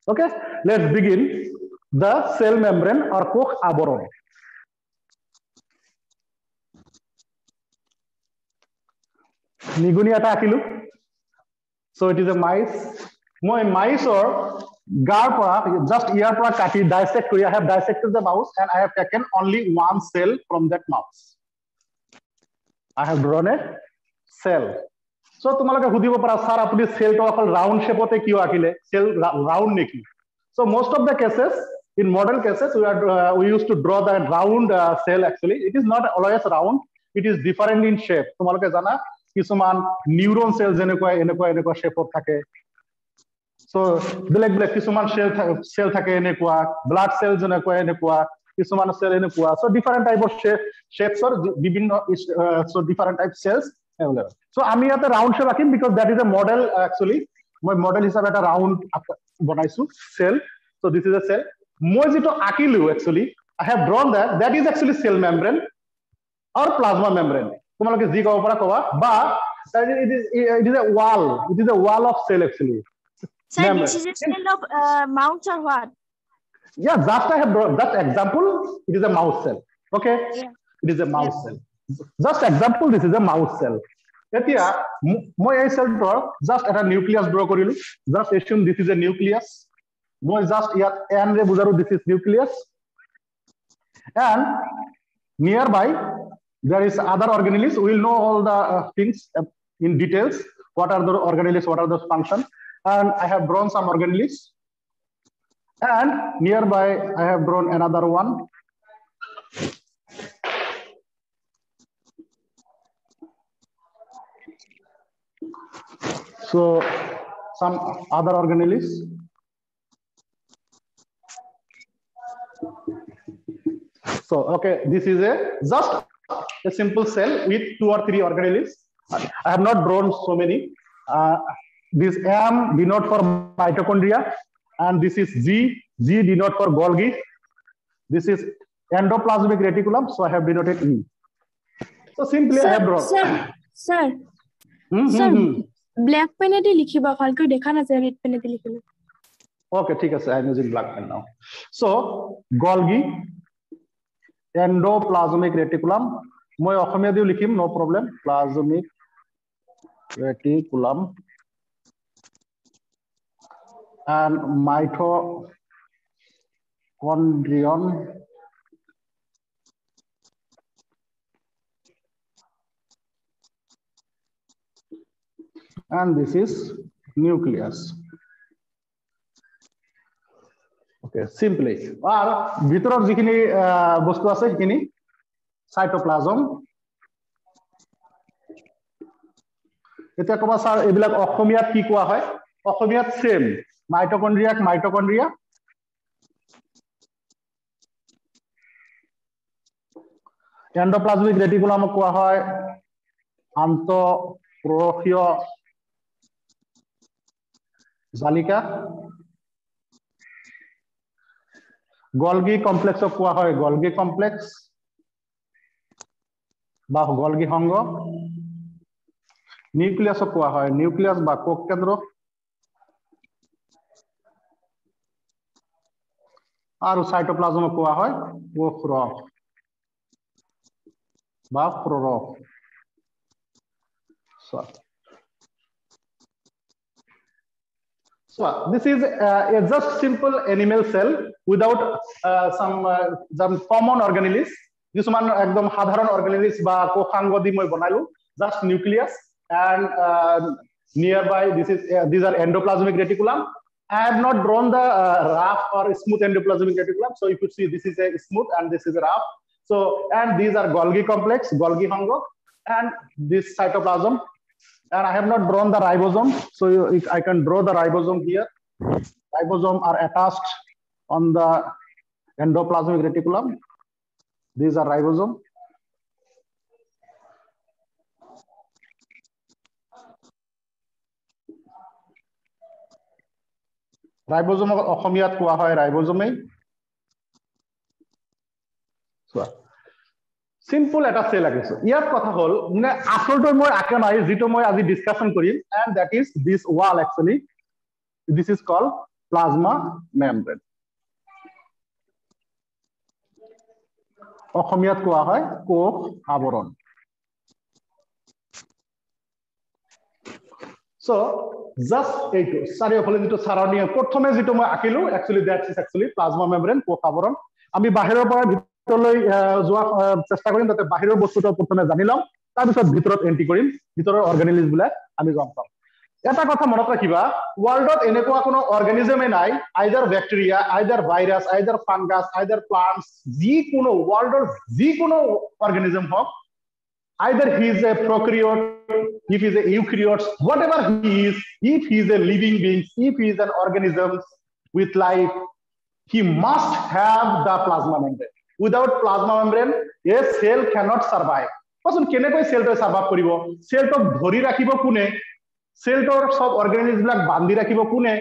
Okay, let's begin the cell membrane or Koch aberron. Nigunia takilu. So it is a mice. My mice or garpa just ear kati dissect. I have dissected the mouse and I have taken only one cell from that mouse. I have drawn a cell. So tomaloke hudibo para sir apuni cell to akol round shape ote kiyo akile cell round neki. So most of the cases, in model cases, we used to draw the round cell. Actually, it is not always round. It is different in shape. Tomaloke jana kisuman neuron cells enekwa shape of thake. So black kisuman cell thake enekwa, blood cells enekwa, kisuman cell enekwa. So different type of shapes or so different type cells available. So ami ate round shape rakhim because that is a model actually. My model hisabe eta round banaisu cell. So this is a cell. Moi jito akilu actually I have drawn that is actually cell membrane or plasma membrane. Tomaloke ji koba para koba ba it is a wall. It is a wall of cell actually. Sir, this is a cell of mouse or what? Yeah, just I have drawn that example. It is a mouse cell. Okay, yeah. It is a mouse cell. Just example, this is a mouse cell. Etia moi ei cell draw just at a nucleus draw korilu. Just assume this is a nucleus. Moi just yat n re bujaru this is nucleus. And nearby there is other organelles. We will know all the things in details. What are the organelles? What are the functions? And I have drawn some organelles. And nearby I have drawn another one. So some other organelles. So okay, this is just a simple cell with 2 or 3 organelles. I have not drawn so many. This M denote for mitochondria, and this is G denote for Golgi. This is endoplasmic reticulum, so I have denoted E. So simply I have drawn. Sir, black pen ete likhiba halko dekha na red pen ete likhilu. Okay, ठीक है sir, I am using black pen now. So Golgi, endoplasmic reticulum. Moi অসমীয়া দিও লিখিম, no problem. Plasmic reticulum and mitochondrion and this is nucleus. Okay, simply আর ভিতৰৰ যিখিনি বস্তু আছে সেইখিনি cytoplasm. এটা কবা স্যাৰ এবিলাক অসমীয়াত কি কোৱা হয়? অসমীয়াত সেম মাইটোকন্ড্ৰিয়া এন্ডোপ্লাজমিক ৰেটিকুলাম কোৱা হয় আন্তঃপোষীয় জালিকা, গলগি কমপ্লেক্স কোৱা হয় গলগি কমপ্লেক্স বা গলগি সংঘ, নিউক্লিয়াস কোৱা হয় নিউক্লিয়াস বা কোষ কেন্দ্ৰ, আৰ সাইটোপ্লাজম কোৱা হয় কোষ রক বা প্ররক. So this is a just simple animal cell without some common organelles. কিছুমান একদম সাধারণ organelles বা কোষাঙ্গ দি মই বনাইলো, just nucleus and nearby these are endoplasmic reticulum. I have not drawn the rough or smooth endoplasmic reticulum, so if you see this is a smooth and this is a rough. So and these are Golgi complex, Golgi hongo, and this cytoplasm. And I have not drawn the ribosome, so I can draw the ribosome here. Ribosome are attached on the endoplasmic reticulum. These are ribosome. Ribosome অসমীয়াত কোৱা হয় ribosome. Simple এটা cell আছে। ইয়াত কথা হল মানে আসলটো মই আঁকা নাই, যেটো মই আজি ডিসকাশন কৰিম, and that is this wall actually. This is called plasma membrane. অসমীয়াত কোৱা হয় কোষ আৱৰণ. So just এইটো চাৰিওফালে যেটো সাৰণীয় প্ৰথমে যেটো মই আঁকিলো actually that is actually plasma membrane কোষ আৱৰণ. আমি বাহিৰৰ পৰা ভিতৰলৈ যোৱা চেষ্টা কৰিম তাতে বাহিৰৰ বস্তুটো প্ৰথমে জানি লম তাৰ পিছত ভিতৰত এন্ট্ৰি কৰিম ভিতৰৰ অৰ্গানিজম বিলাক আমি গম পাম. এটা কথা মনত ৰাখিবা ওয়াৰ্ল্ডত এনেকুৱা কোনো অৰ্গানিজমে নাই আইদাৰ ব্যাকটেৰিয়া আইদাৰ ভাইৰাস আইদাৰ ফাঙ্গাস আইদাৰ প্লান্টস যি কোনো ওয়াৰ্ল্ডৰ যি কোনো অর্গানিজম হোক either he is a prokaryote if he is a eukaryote whatever he is if he is a living being if he is an organism with life he must have the plasma membrane without plasma membrane a cell cannot survive কোন কেনেকৈ সেলটো survive কৰিব সেলটো ধৰি ৰাখিব কোনে সেলটোৰ সব অৰ্গানিজম বিলাক বান্ধি ৰাখিব কোনে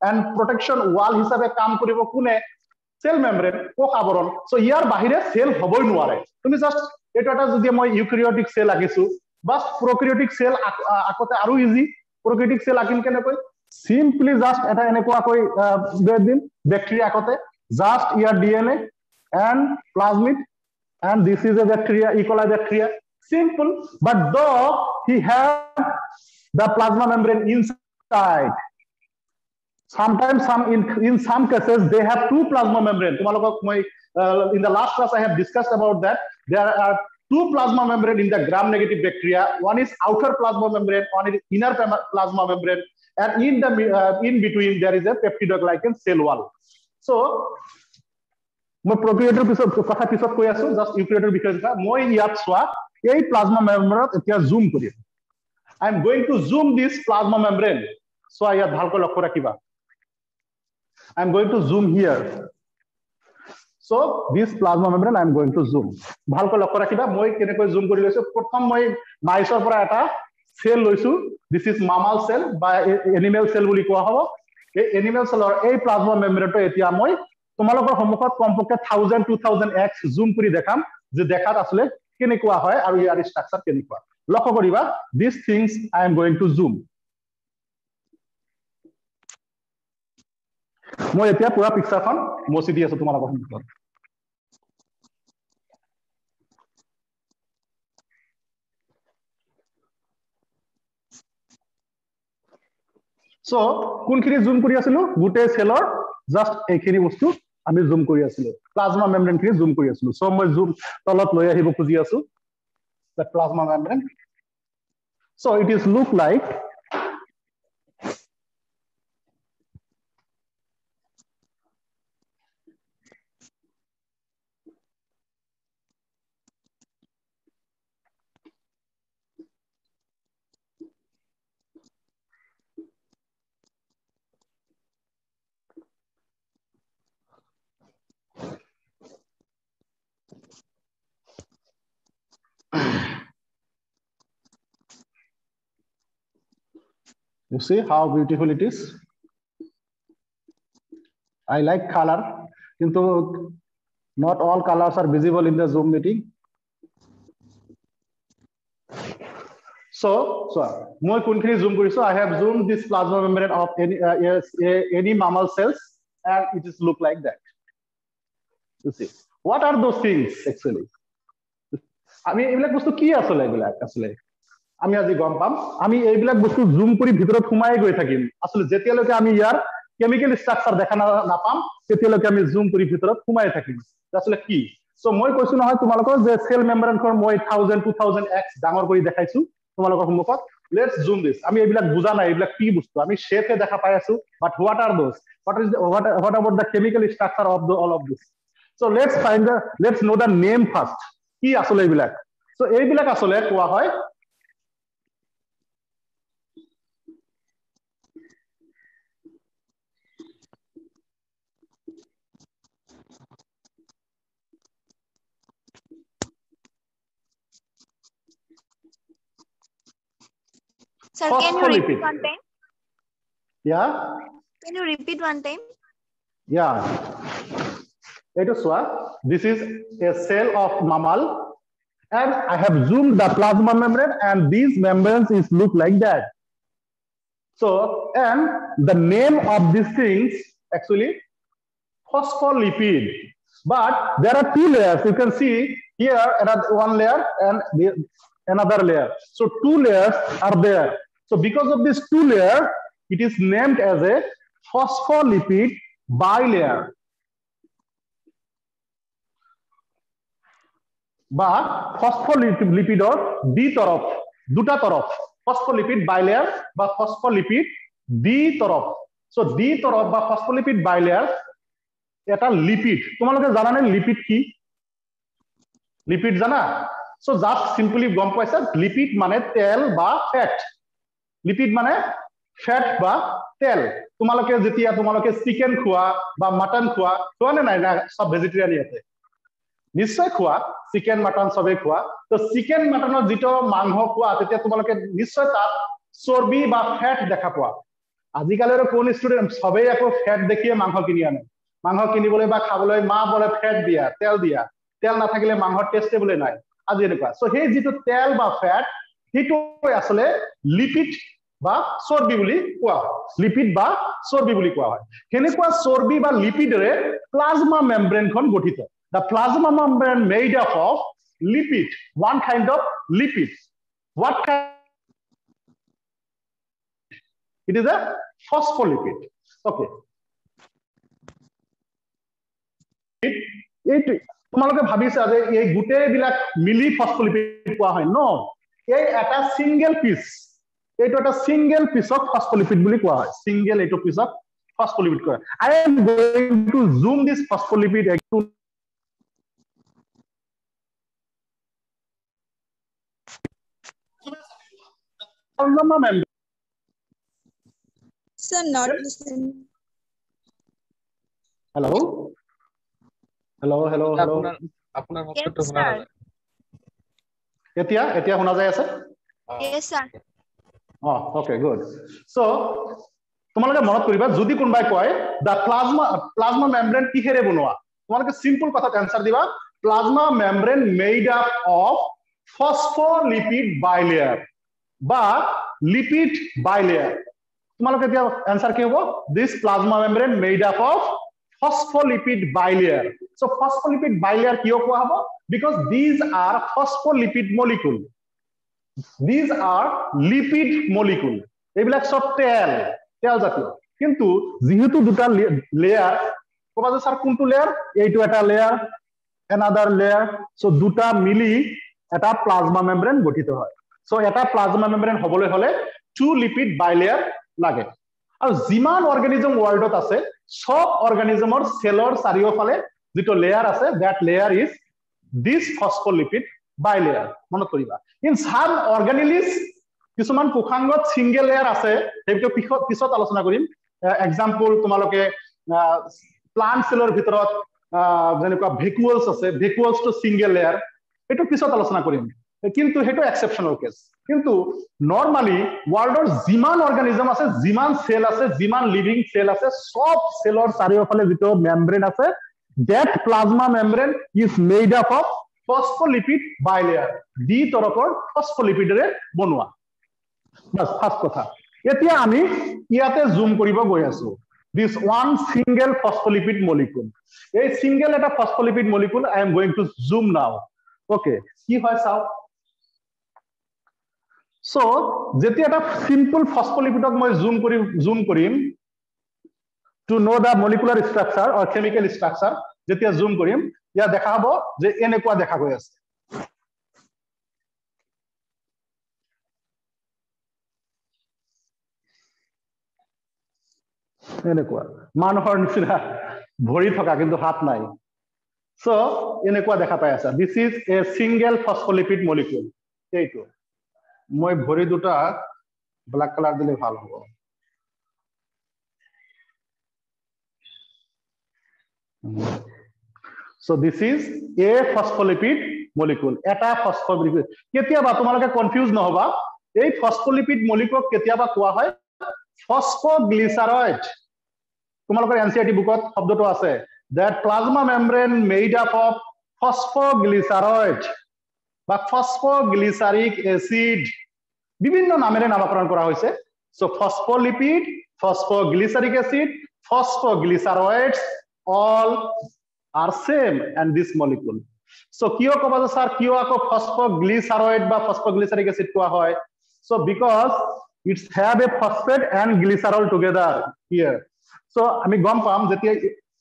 এন্ড প্ৰটেকশন ওয়াল হিচাপে কাম কৰিব কোনে সেল মেমব্ৰেন কোষ আৱৰণ সো ইয়াৰ বাহিৰে সেল হ'বই নোৱাৰে তুমি জাস্ট এটা এটা যদি মই ইউক্যাৰিওটিক সেল আঁকিছো বাস প্ৰোক্যাৰিওটিক সেল আকতে আৰু ইজি প্ৰোক্যাৰিওটিক সেল আঁকিম কেনেকৈ সিম্পলি জাস্ট এটা এনেকুৱা কৈ দিম ব্যাকটেৰিয়া আকতে জাস্ট ইয়াৰ DNA and plasmid and this is a bacteria E. coli bacteria simple but though he have the plasma membrane inside sometimes in some cases they have two plasma membrane tumalok moi in the last class I have discussed about that there are two plasma membrane in the gram negative bacteria one is outer plasma membrane one is inner plasma membrane and in between there is a peptidoglycan cell wall so মই প্রোক্যারিওটের কথা পিছত কৈ আছো just ইউক্যারিওটের বিষয়ে মই ইয়াত সোয়া এই plasma মেমব্রেনত এতিয়া জুম কৰিম I am going to zoom this plasma membrane so ইয়াত ভালকৈ লক্ষ্য ৰাখিবা I am going to zoom here so this plasma membrane I am going to zoom ভালকৈ লক্ষ্য ৰাখিবা মই কেনেকৈ জুম কৰি লৈছো প্ৰথম মই মাইছৰ পৰা এটা সেল লৈছো this is mammal cell বা animal cell বুলি কোৱা হ'ব এই animal cellৰ এই প্লাজমা মেমব্ৰেনটো এতিয়া মই তোমালোকৰ সন্মুখত কমপক্ষে 1000 2000x জুম কৰি দেখাম যে দেখাত আসলে কেনেকুৱা হয় আৰু ইয়াৰ ষ্ট্ৰাকচাৰ কেনেকুৱা লক্ষ্য কৰিবা these things I am going to zoom মই এতিয়া পুৰা পিকচাৰখন মচি দি আছো তোমালোকৰ সন্মুখত সো কোনখিনি জুম কৰি আছিলো গুটে সেলৰ জাস্ট এইখিনি বস্তু আমি জুম কৰি আছিলো প্লাজমা মেমব্ৰেন খিনি জুম কৰি আছিলো সো মই জুম তলত লৈ আহিব খুজি আছো the plasma membrane so it is look like you see how beautiful it is I like color kintu not all colors are visible in the zoom meeting so moi kunkhini zoom koriso I have zoomed this plasma membrane of any mammal cells and it is look like that you see what are those things actually ami ebilak bostu ki asole ebilak asole আমি আজি গম পাম আমি এইবিলাক বস্তু জুম কৰি ভিতৰত সোমাই গৈ থাকিম আসলে যেতিয়ালৈকে আমি ইয়াৰ কেমিক্যাল ষ্ট্ৰাকচাৰ দেখা না পাম তেতিয়ালৈকে আমি জুম কৰি ভিতৰত সোমাই থাকিম আসলে কি সো মই কৈছো নহয় তোমালোকৰ যে সেল মেমব্ৰেনখন মই 1000 2000x ডাঙৰ কৰি দেখাইছো তোমালোকৰ সন্মুখত লেটস জুম দিস আমি এইবিলাক বুজা নাই এইবিলাক কি বস্তু আমি শেপে দেখা পাই আছো but what are those what about the chemical structure of all of this so let's know the name first কি আসলে এইবিলাক সো এইবিলাক আসলে কোৱা হয় Sir, can you repeat one time? Yeah. Can you repeat one time? Yeah. This is a cell of mammal, and I have zoomed the plasma membrane, and these membranes look like that. So, and the name of these things actually phospholipid. But there are two layers. You can see here another one layer and another layer. So two layers are there. So because of this two layer, it is named as a phospholipid bilayer. বা ফসফোলিপিডৰ দ্বি তৰফ দুটা তৰফ phospholipid bilayer বা phospholipid দ্বি তৰফ so দ্বি তৰফ বা phospholipid bilayer এটা lipid তোমালোকে জানা নে লিপিড কি লিপিড জানা সো জাস্ট সিম্পলি গম পাইছা লিপিড মানে তেল বা ফ্যাট লিপিড মানে ফ্যাট বা তেল তোমালোকে যেতিয়া তোমালোকে চিকেন খোৱা বা মাটন খোৱা নে নাই সব ভেজিটেৰিয়ান ইয়াতে নিশ্চয় খোৱা চিকেন মাটন সবে খোৱা তো চিকেন মাটনৰ যেটো মাংস খোৱা তেতিয়া তোমালোকে নিশ্চয় তাত চৰ্বি বা ফ্যাট দেখা পোৱা আজিকালিৰ কোন ষ্টুডেন্ট সবে আকৌ ফ্যাট দেখিয়ে মাংস কিনি আনে মাংস কিনিবলৈ বা খাবলৈ মা বলে ফ্যাট দিয়া তেল না থাকিলে মাংস টেস্টেবল নাই আজি এনেকুৱা সো সেই যেটো তেল বা ফ্যাট হিটো আসলে লিপিড বা চৰ্বি বুলি কোৱা লিপিড বা চৰ্বি বুলি কোৱা হয় কেনেকুৱা চৰ্বি বা লিপিডৰে প্লাজমা মেমব্ৰেনখন গঠিত The plasma membrane made up of lipid, one kind of lipid. What kind? It is a phospholipid. Okay. তোমালোকে ভাবিছা যে এই গুটেই বিলাক মিলি ফসফোলিপিড কোৱা হয় ন এই এটা সিঙ্গেল পিস এইটো এটা সিঙ্গেল পিস অফ ফসফোলিপিড বুলি কোৱা হয় সিঙ্গেল এইটো পিস অফ ফসফোলিপিড কোৱা I am going to zoom this phospholipid to Sir, not listening. Hello. আপোনাৰ শব্দটো শুনা যায় এতিয়া শুনা যায় আছে Yes, sir. Okay, good. So, তোমালোকে মনত কৰিবা যদি কোনবাই কয় দা প্লাজমা মেমব্ৰেন কিহেৰে বনোৱা তোমালোকে সিম্পল কথাত আনসাৰ দিবা plasma membrane made up of phospholipid bilayer বা লিপিড বাইলেয়াৰ তোমালোকে এতিয়া আনসাৰ কি হ'ব this plasma membrane made up of phospholipid bilayer so phospholipid bilayer কিয় কোৱা হ'ব because these are phospholipid molecule these are lipid molecule এইবিলাক সব তেল জাতীয় কিন্তু যেহেতু দুটা লেয়ার কোৱা যে স্যাৰ কোনটো লেয়াৰ এইটো এটা লেয়াৰ another layer so দুটা মিলি এটা প্লাজমা মেমব্ৰেন গঠিত হয় so এটা প্লাজমা মেমব্ৰেন হ'বলৈ হলে two lipid bilayer লাগে আৰু জিমান অৰ্গানিজম ওয়াৰ্ল্ডত আছে সব অৰ্গানিজমৰ সেলৰ চাৰিওফালে যেটো লেয়াৰ আছে that layer is this phospholipid bilayer মনত কৰিবা in some organelles কিছুমান কোষাংগত সিঙ্গেল লেয়াৰ আছে সেইটো পিছত আলোচনা কৰিম এক্সাম্পল তোমালোকে প্লান্ট সেলৰ ভিতৰত যেনেকুৱা ভেকুয়ালস আছে ভেকুয়ালস টু সিঙ্গেল লেয়াৰ এটো পিছত আলোচনা কৰিম কিন্তু হেটো এক্সেপশনাল কেস কিন্তু নৰমালি ওয়াৰ্ল্ডৰ জিমান অৰ্গানিজম আছে জিমান সেল আছে জিমান লিভিং সেল আছে সব সেলৰ চাৰিওফালে যেটো মেমব্ৰেন আছে that plasma membrane is made up of phospholipid bilayer দি তৰফৰ ফসফোলিপিডৰে বনোৱা বাস ফাৰ্স্ট কথা এতিয়া আমি ইয়াতে জুম কৰিব গৈ আছো this one single phospholipid molecule এই সিঙ্গেল এটা phospholipid molecule I am going to zoom now okay কি হয় চাও so যেতিয়া এটা simple phospholipidক মই zoom কৰিম to know the molecular structure or chemical structure যেতিয়া zoom কৰিম ইয়া দেখা হ'ব যে এনেকুৱা দেখা গৈ আছে এনেকুৱা মানুহৰ নিচিনা ভৰি থকা কিন্তু হাত নাই so এনেকুৱা দেখা পাই আছে this is a single phospholipid molecule এইটো মই ভৰি দুটা ব্ল্যাক কালার দিলে ভালো হ'ব so this is a phospholipid molecule eta phospholipid কেতিয়াবা তোমালোকে কনফিউজ নহবা এই phospholipid molecule কেতিয়াবা কোৱা হয় phosphoglyceride তোমালোকৰ এনসিআরটি বুকত শব্দটো আছে that plasma membrane made up of phosphoglyceride বা phosphoglyceric acid বিভিন্ন নামেৰে নামকৰণ কৰা হৈছে so phospholipid phosphoglyceric acid phosphoglyceroids all are same and this molecule. So kiyo koba je sir kiyo ako phosphoglyceride ba phosphoglyceric acid koa hoy? So because it's have a phosphate and glycerol together here. So ami gom pam jetia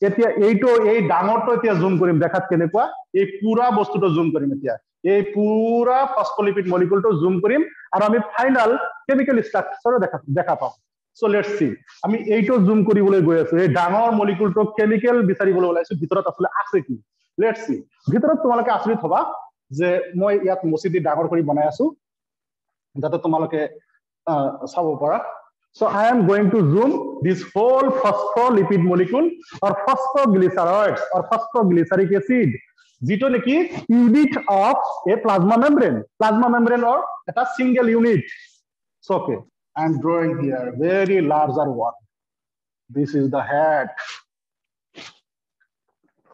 etia eito ei dangor to etia zoom korim dekhat kenekwa ei pura bostu to zoom korim etia ei pura phospholipid molecule to zoom korim aru ami final chemical structure dekha pam. So let's see আমি এইটো জুম কৰিবলৈ গৈ আছো এই ডাঙৰ মলিকুলটো chemical বিচাৰিবলৈ ওলাইছো ভিতৰত আসলে আছে কি লেটস সি ভিতৰত তোমালোকে আচৰিত হবা যে মই ইয়াত মসিদি ডাঙৰ কৰি বনাই আছো যাতে তোমালোকে চাব পাৰা so I am going to zoom this whole phospholipid molecule or phosphoglyceroids or phosphoglyceric acid যেটো নেকি unit of a plasma membrane or a single unit so okay I am drawing here very larger one. This is the head.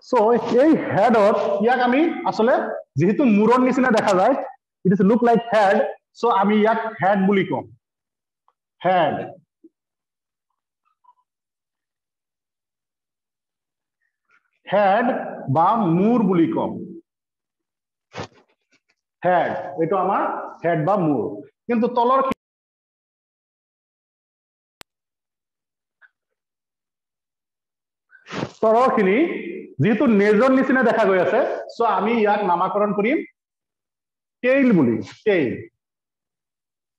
So এই হেডত ইয়াক আমি আসলে যেহেতু মুরন নিচিনা দেখা যায় it is look like head so আমি ইয়াক head বুলি কম head বা মুর বুলি কম head এটো আমাৰ head বা মুৰ কিন্তু তলৰ তৰখিনি যেহেতু নেজৰ নিচিনা দেখা গৈ আছে সো আমি ইয়াক নামকৰণ কৰিম টেইল বুলি টেইল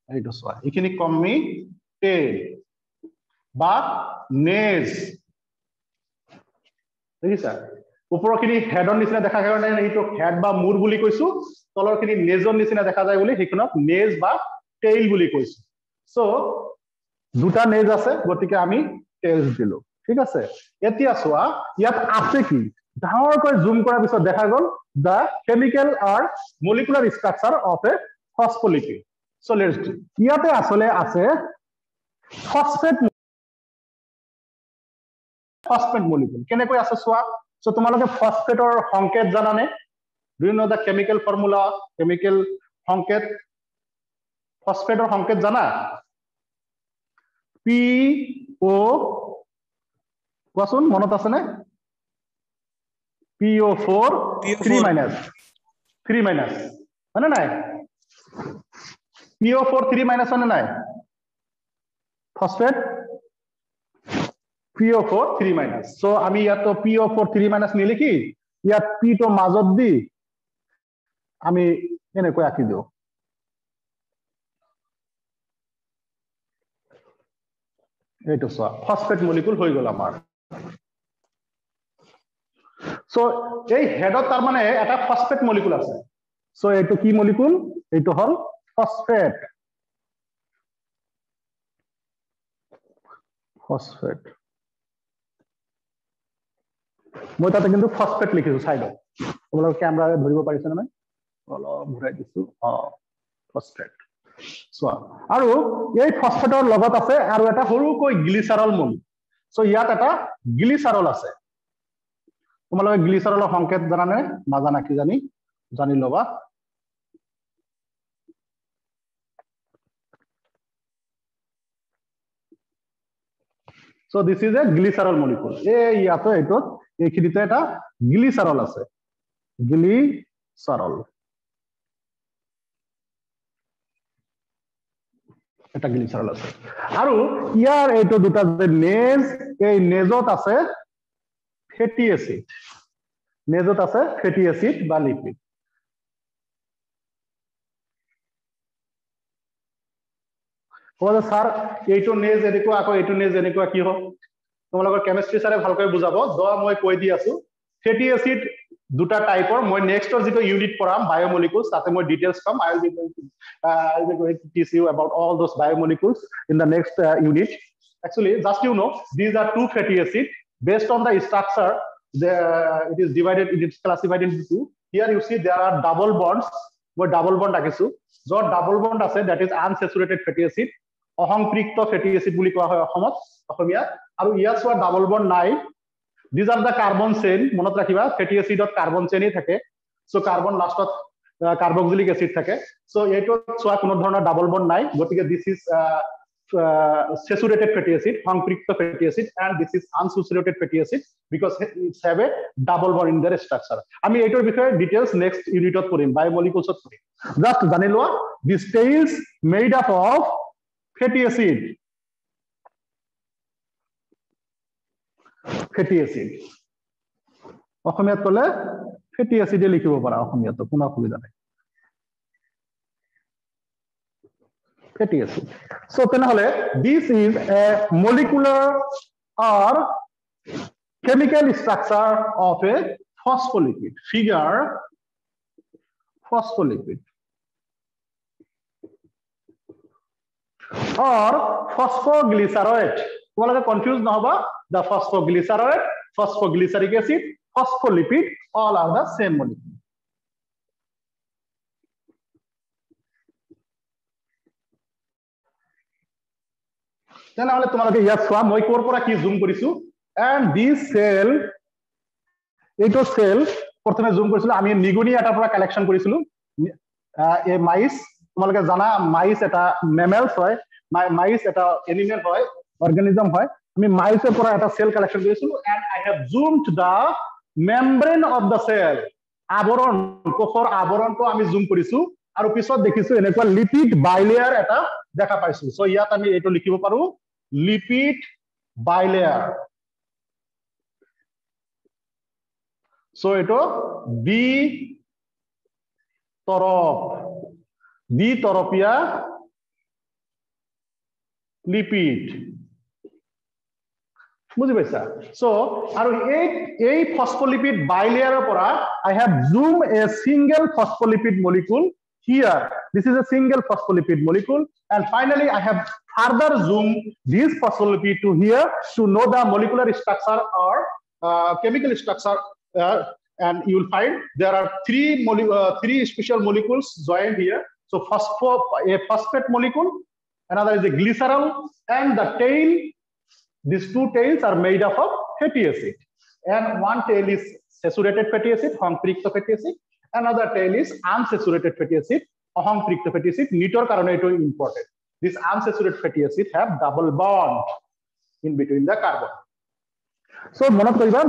এইটো সোৱা এখিনি কমমি টেইল বা নেজ দেখিছা ওপৰখিনি হেডৰ নিচিনা দেখা গৈ কাৰণে এইটো হেড বা মুৰ বুলি কৈছো তলৰখিনি নেজৰ নিচিনা দেখা যায় বুলি হেকনক নেজ বা টেইল বুলি কৈছো সো দুটা নেজ আছে গতিকে আমি টেইলস দিলো ঠিক আছে এতিয়া সোৱা ইয়াত আছে কি ডাঙৰকৈ জুম কৰাৰ পিছত দেখা গল the chemical or molecular structure of a phospholipid so let's do ইয়াতে আসলে আছে phosphate molecule কেনেকৈ আছে সোৱা so তোমালোকে ফসফেটৰ সংকেত জানানে do you know the chemical formula chemical সংকেত ফসফেটৰ সংকেত জানা PO কোৱাচোন মনত আছে নে PO4 3 minus মানে নাই PO4 3 minus মানে নাই ফসফেট PO4 3 minus so আমি ইয়াত তো PO4 3 minus নিলিখি ইয়াত P তো মাজত দি আমি এনেকৈ আঁকি দিও এইটো সোৱা ফসফেট মলিকুল হৈ গল আমাৰ So এই হেডত তাৰ মানে এটা ফসফেট মলিকুল আছে সো এইটো কি মলিকুল এইটো হল ফসফেট মই তাতে কিন্তু ফসফেট লিখিছো সাইডত তোমালোক ক্যামেৰাৰে ধৰিব পাৰিছ না অলপ ঘূৰাই দিছো ফসফেট সো আৰু এই ফসফেটৰ লগত আছে আৰু এটা সৰুকৈ গ্লিচাৰল মূল সো ইয়াত এটা গ্লিচাৰল আছে তোমালোকে গ্লিচাৰলৰ সংকেত জানানে নাজানা কি জানি লবা so this is a glycerol molecule ইয়াতে এটো এইখিনিতে এটা গ্লিচাৰল আছে গ্লিচাৰল এটা গ্লিচাৰল আছে আৰু ইয়াৰ এটো দুটা যে নেজ এই নেজত আছে ফেটি এসিড নেজত আছে ফেটি এসিড বা লিপিড কোৱা স্যাৰ এইটো নেজ এনেকুৱা আকৌ এইটো নেজ এনেকুৱা কি হয় তোমালোকৰ কেমিস্ট্ৰি সাৰে ভালকৈ বুজাব দৱা মই কৈ দি আছো ফেটি এসিড দুটা টাইপৰ মই নেক্সটৰ যেটো ইউনিট পঢ়াম বায়োমলিকুলস তাতে মই details com I will be going to teach you about all those biomolecules in the next unit actually just you know these are two fatty acids based on the structure it is divided it is classified into two here you see there are double bonds মই double bond ৰাখিছো যত double bond আছে that is unsaturated fatty acid অহংপৃক্ত fatty acid বুলি কোৱা হয় অসমীয়া আৰু ইয়াত সোৱা double bond নাই these are the carbon chain মনত ৰাখিবা fatty acidত carbon chain থাকে so carbon lastত carboxylic acid থাকে so এইটো সোৱা কোনো ধৰণৰ double bond নাই গতিকে this is saturated fatty acid, সংপৃক্ত fatty acid, and this is unsaturated fatty acid because it have a double bond in their structure. আমি এটার বিষয়ে details next unitত পঢ়িম, biomolecules ত পঢ়িম. Just জানি লোৱা, this tails made up of fatty acid. Fatty acid. অসমীয়াত ক'লে fatty acid এ লিখিব পাৰা, অসমীয়াত কোনো অসুবিধা নাই. Fatty acid. So this is a molecular or chemical structure of a phospholipid. Figure phospholipid or phosphoglycerate. তোমালোকে confused নহবা, the phosphoglycerate, phosphoglyceric acid, phospholipid, all are the same molecule. তেনেহলে তোমালোকে ইয়াত চোৱা, মই কোৰ পৰা কি জুম কৰিছো, and this cell, এইটো সেল প্ৰথমে জুম কৰিছিলো, আমি নিগনি এটাৰ পৰা কালেকশন কৰিছিলো, এই মাইস, তোমালোকে জানা মাইস এটা মেমেলস হয়, মাইস এটা এনিমেল হয়, অর্গানিজম হয়, আমি মাইসের পৰা এটা সেল কালেকশন কৰিছিলো, and I have zoomed the membrane of the cell, আবৰণ, কোষৰ আবৰণটো আমি জুম কৰিছো, আৰু পিছত দেখিছো এনেকুৱা লিপিড বাইলেয়াৰ এটা দেখা পাইছো. সো ইয়াত আমি এইটো লিখিব পাৰো, লিপিড বাইলেয়াৰ. সো এটো দ্বিতৰপীয়া লিপিড, বুঝি পাইছা? সো আৰু এই ফসফোলিপিড বাইলেয়াৰৰ পৰা I have zoomed a single phospholipid molecule here. This is a single phospholipid molecule, and finally I have further zoomed this phospholipid to here to know the molecular structure or chemical structure, and you will find there are three special molecules joined here. So a phosphate molecule, another is a glycerol, and the tail, these two tails are made up of fatty acid, and one tail is saturated fatty acid, সংপৃক্ত fatty acid, another tail is unsaturated fatty acid, অসংপৃক্ত fatty acid. নিটৰ কাৰণে এটো important. This unsaturated fatty acid have double bond in between the carbon. So মনত কৰিবা,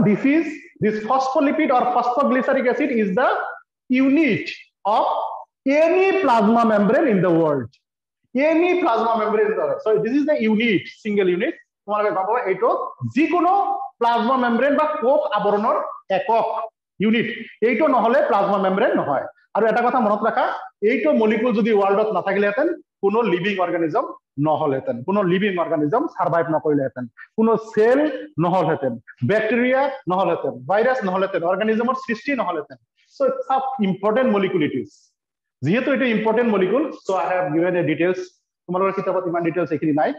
this phospholipid or phosphoglyceric acid is the unit of any plasma membrane in the world. Any plasma membrane in the world. So this is the unit, single unit. তোমালোকে ভাবো এইটো যিকোনো plasma membrane বা কোষ আবৰণৰ একক unit, এইটো নহলে plasma membrane নহয়. আৰু এটা কথা মনত ৰাখা, এইটো মলিকুল যদি ওয়াৰ্ল্ডত নাথাকিলেহেঁতেন কোনো লিভিং অৰ্গানিজম নহলহেঁতেন, কোনো লিভিং অৰ্গানিজম সাৰ্ভাইভ নকৰিলেহেঁতেন, কোনো সেল নহলহেঁতেন, ব্যাকটেৰিয়া নহলহেঁতেন, ভাইৰাস নহলহেঁতেন, অৰ্গানিজমৰ সৃষ্টি নহলহেঁতেন. So it's a important molecule it is. যেহেতু এটা important molecule, so I have given a details. তোমালোকৰ কিতাপত ইমান ডিটেইলস এখিনি নাই.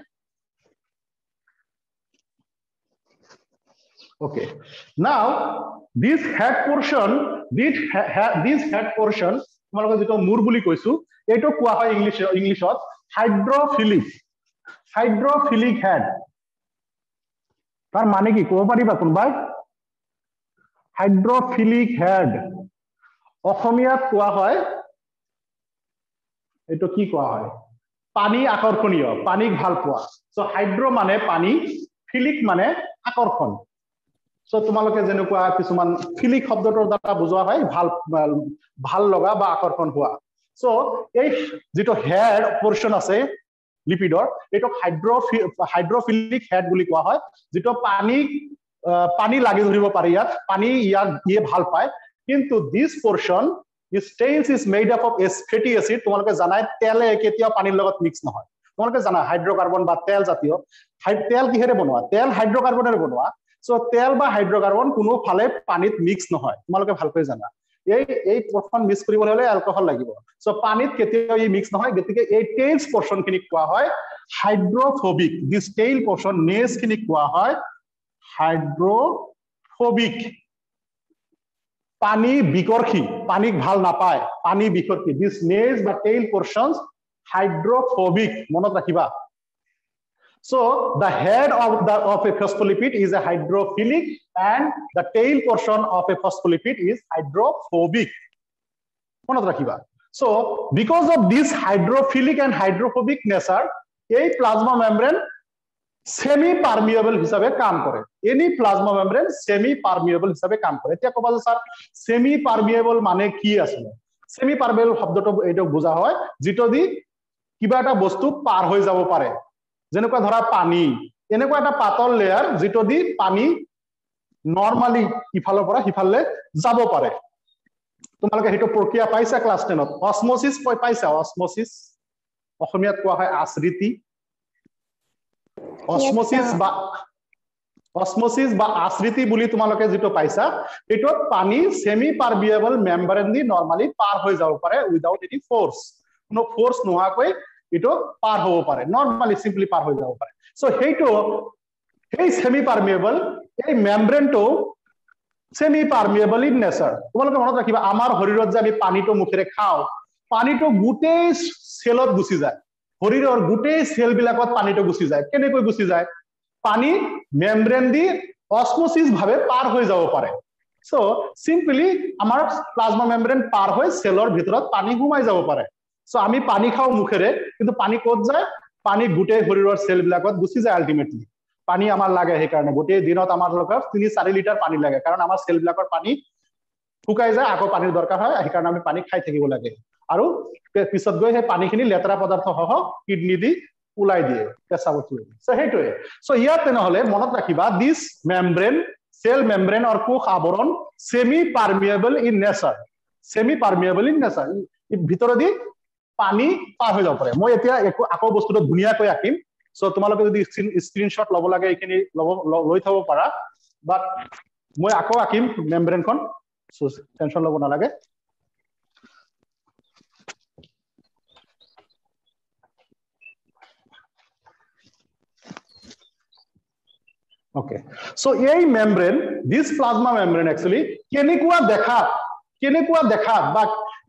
Okay, now this head portion, this head portion, তোমালোকে যেটো মূৰ বুলি কৈছো, এটো কোৱা হয় ইংলিশত হাইড্ৰোফিলিক হেড. তাৰ মানে কি ক'ব পাৰিবা কোনবাই? হাইড্ৰোফিলিক হেড অসমীয়াত কোৱা হয়, এটো কি কোৱা হয়? পানী আকৰ্ষণীয়, পানীক ভাল পোৱা. সো হাইড্ৰো মানে পানী, ফিলিক মানে আকৰ্ষণ. সো তোমালোকে যেনেকুৱা কিছুমান ফিলিক শব্দটোৰ দ্বাৰা বুজোৱা হয় ভাল লগা বা আকৰ্ষণ হোৱা. সো এই যেটো হেড পোৰশন আছে লিপিডৰ, এটো হাইড্ৰোফিলিক হেড বুলি কোৱা হয়, যেটো পানী লাগি ধৰিব পাৰি, ইয়াত পানী ইয়ে ভাল পায়. কিন্তু this portion is made up of fatty acid. তোমালোকে জানাই তেলে কেতিয়াও পানীৰ লগত মিক্স নহয়. তোমালোকে জানা হাইড্ৰোকাৰ্বন বা তেল জাতীয়, তেল কিহেৰে বনোৱা? তেল হাইড্ৰোকাৰ্বনেৰে বনোৱা. সো তেল বা হাইড্ৰোকাৰ্বন কোনো ফালে পানীত মিক্স নহয়, তোমালোকে ভালকৈ জানা. এই পোৰশন মিক্স কৰিবলৈ হলে অ্যালকোহল লাগিব. সো পানীত কেতিয়াও ই মিক্স নহয়, গতিকে এই টেইলস পোরশন খিনি কোৱা হয় হাইড্ৰোফোবিক. দিস টেইল পোৰশন নেজ খিনি কোৱা হয় হাইড্ৰোফোবিক. পানী বিকৰ্ষী, পানীক ভাল নাপায়, পানী বিকৰ্ষী. দিস নেজ বা টেইল পোৰশনস হাইড্ৰোফোবিক, মনত ৰাখিবা. So the head of a phospholipid is a hydrophilic, and the tail portion of a phospholipid is hydrophobic. So because of this hydrophilic and hydrophobic nature, এই প্লাজমা মেমব্রেন সেমি পারমিয়েবল হিসাবে কাম করে any plasma membrane semi permeable হিসাবে কাম করে এতিয়া কবা যে স্যার সেমি পারমিয়েবল মানে কি আসলে সেমি পারমিয়েবল শব্দটো এইটো বুজা হয় যেটো দি কিবা এটা বস্তু পার হৈ যাব পাৰে যেনেকুৱা ধৰা পানী এনেকুৱা এটা পাতল লেয়াৰ যেটো দি পানী নৰমালি ইফালৰ পৰা হিফালে যাব পাৰে তোমালোকে হেটো প্ৰক্ৰিয়া পাইছা ক্লাস 10 ত অসমোসিস পাইছা অসমোসিস অসমীয়াত কোৱা হয় আশ্ৰিতি অসমোসিস বা আশ্ৰিতি বুলি তোমালোকে যেটো পাইছা এটো পানী সেমি পাৰমিয়েবল মেমব্ৰেন দি নৰমালি পাৰ হৈ যাব পাৰে উইদাউট এনি ফোৰ্স কোনো ফোৰ্স নোহাকৈ এটো পাৰ হ'ব পাৰে নৰমালি সিম্পলি পাৰ হৈ যাব পাৰে সো হেটো এই সেমি পাৰমিয়েবল এই মেমব্ৰেনটো সেমি পাৰমিয়েবল ইন নেচাৰ তোমালোকে মনত ৰাখিবা আমাৰ শৰীৰত যে আমি পানীটো মুখেৰে খাও পানীটো গুটেই সেলত গুচি যায় শৰীৰৰ গুটেই সেল বিলাকত পানীটো গুচি যায় কেনেকৈ গুচি যায় পানী মেমব্রেন দি অসমোসিস ভাবে পার হৈ যাব পাৰে সো সিম্পলি আমাৰ প্লাজমা মেমব্ৰেন পাৰ হৈ সেলৰ ভিতৰত পানী ঘুমাই যাব পাৰে সো আমি পানী খাও মুখেৰে কিন্তু পানী ক'ত যায় পানী গুটেই শৰীৰৰ সেল বিলাকত গুচি যায় আলটিমেটলি পানী আমাৰ লাগে সেই কাৰণে গোটেই দিনত আমাৰ লগত 3-4 লিটাৰ পানী লাগে কাৰণ আমাৰ সেল বিলাকৰ পানী শুকাই যায় আকৌ পানীৰ দৰকাৰ হয় সেই কাৰণে আমি পানী খাই থাকিব লাগে আৰু পিছত গৈ সেই পানীখিনি লেতেৰা পদাৰ্থ হহ কিডনি দি উলাই দিয়ে পেছাবত সো হেটোৱে সো ইয়াত নহলে মনত ৰাখিবা this membrane cell membrane or কোষ আবৰণ semi permeable in nature semi permeable in nature ভিতර দি পানী পাৰ হৈ যাব পাৰে মই এতিয়া আকৌ বস্তুটো ধুনিয়াকৈ আঁকিম সো তোমালোকে যদি স্ক্ৰিনশট লব লাগে এইখিনি লৈ থব পাৰা বাট মই আকৌ আঁকিম মেমব্রেনখন সো টেনশন লব নালাগে Okay, so এই membrane, this plasma membrane actually কেনেকুৱা দেখা বা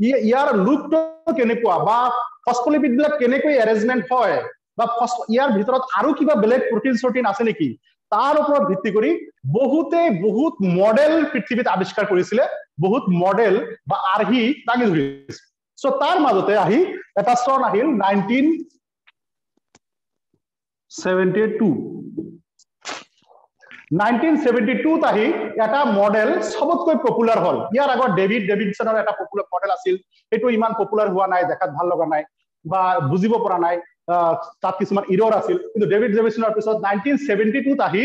ইয়াৰ লুকটো কেনেকুৱা বা ফসফোলিপিড বিলাক কেনেকৈ অ্যাৰেঞ্জমেন্ট হয় বা ইয়াৰ ভিতৰত আৰু কিবা বেলেগ প্ৰটিন আছে নেকি তাৰ ওপৰত ভিত্তি কৰি বহুত মডেল পৃথিৱীত আৱিষ্কাৰ কৰিছিলে বহুত মডেল বা আৰ্হি দাঙি ধৰিছে সো তাৰ মাজতে আহি এটা চন আহিল 1972 তাহি এটা মডেল সবতকৈ পপুলাৰ হল ইয়াৰ আগত ডেভিডসনৰ এটা পপুলাৰ মডেল আছিল এটো ইমান পপুলাৰ হোৱা নাই দেখাত ভাল লগা নাই বা বুজিব পৰা নাই তাত কিছুমান ইৰৰ আছিল কিন্তু ডেভিডসনৰ পিছত 1972 তাহি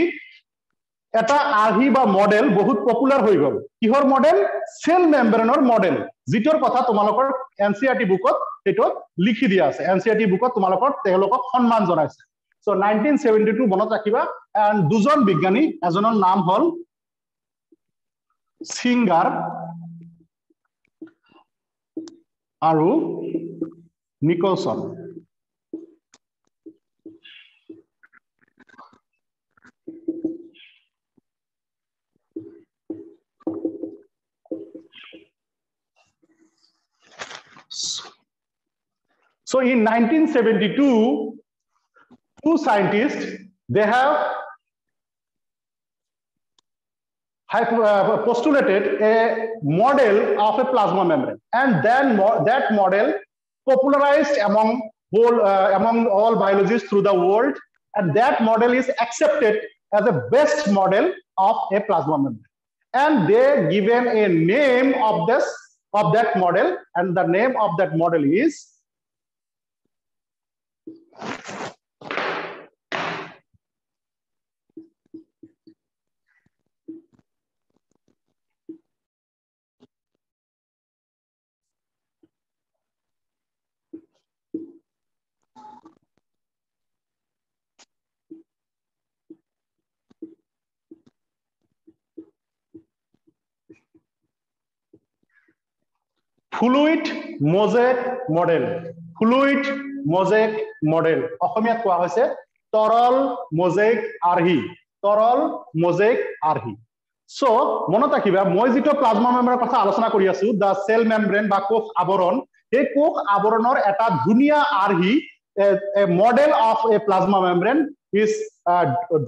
এটা আৰ্হি বা মডেল বহুত পপুলাৰ হৈ গল কিহৰ মডেল সেল মেমব্ৰেনৰ মডেল যিটোৰ কথা তোমালোকৰ এনসিআৰটি বুকত এটো লিখি দিয়া আছে এনসিআৰটি বুকত তোমালোকৰ তেওঁলোকক সন্মান জনাইছে So 1972 মনত ৰাখিবা and দুজন বিজ্ঞানী এজনৰ নাম হল সিঙ্গাৰ আৰু Nicholson So in 1972 two scientists they have postulated a model of a plasma membrane and then that model popularized among all biologists through the world and that model is accepted as the best model of a plasma membrane and they given a name of that model and the name of that model is fluid mosaic model অসমীয়াত কোৱা হৈছে তৰল mosaic আৰ্হি so মনত ৰাখিবা মই যেটো plasma মেমব্ৰেনৰ কথা আলোচনা কৰি আছো দা সেল মেমব্ৰেন বা কোষ আবৰণ এই কোষ আবৰণৰ এটা ধুনিয়া আৰ্হি a model of a plasma membrane is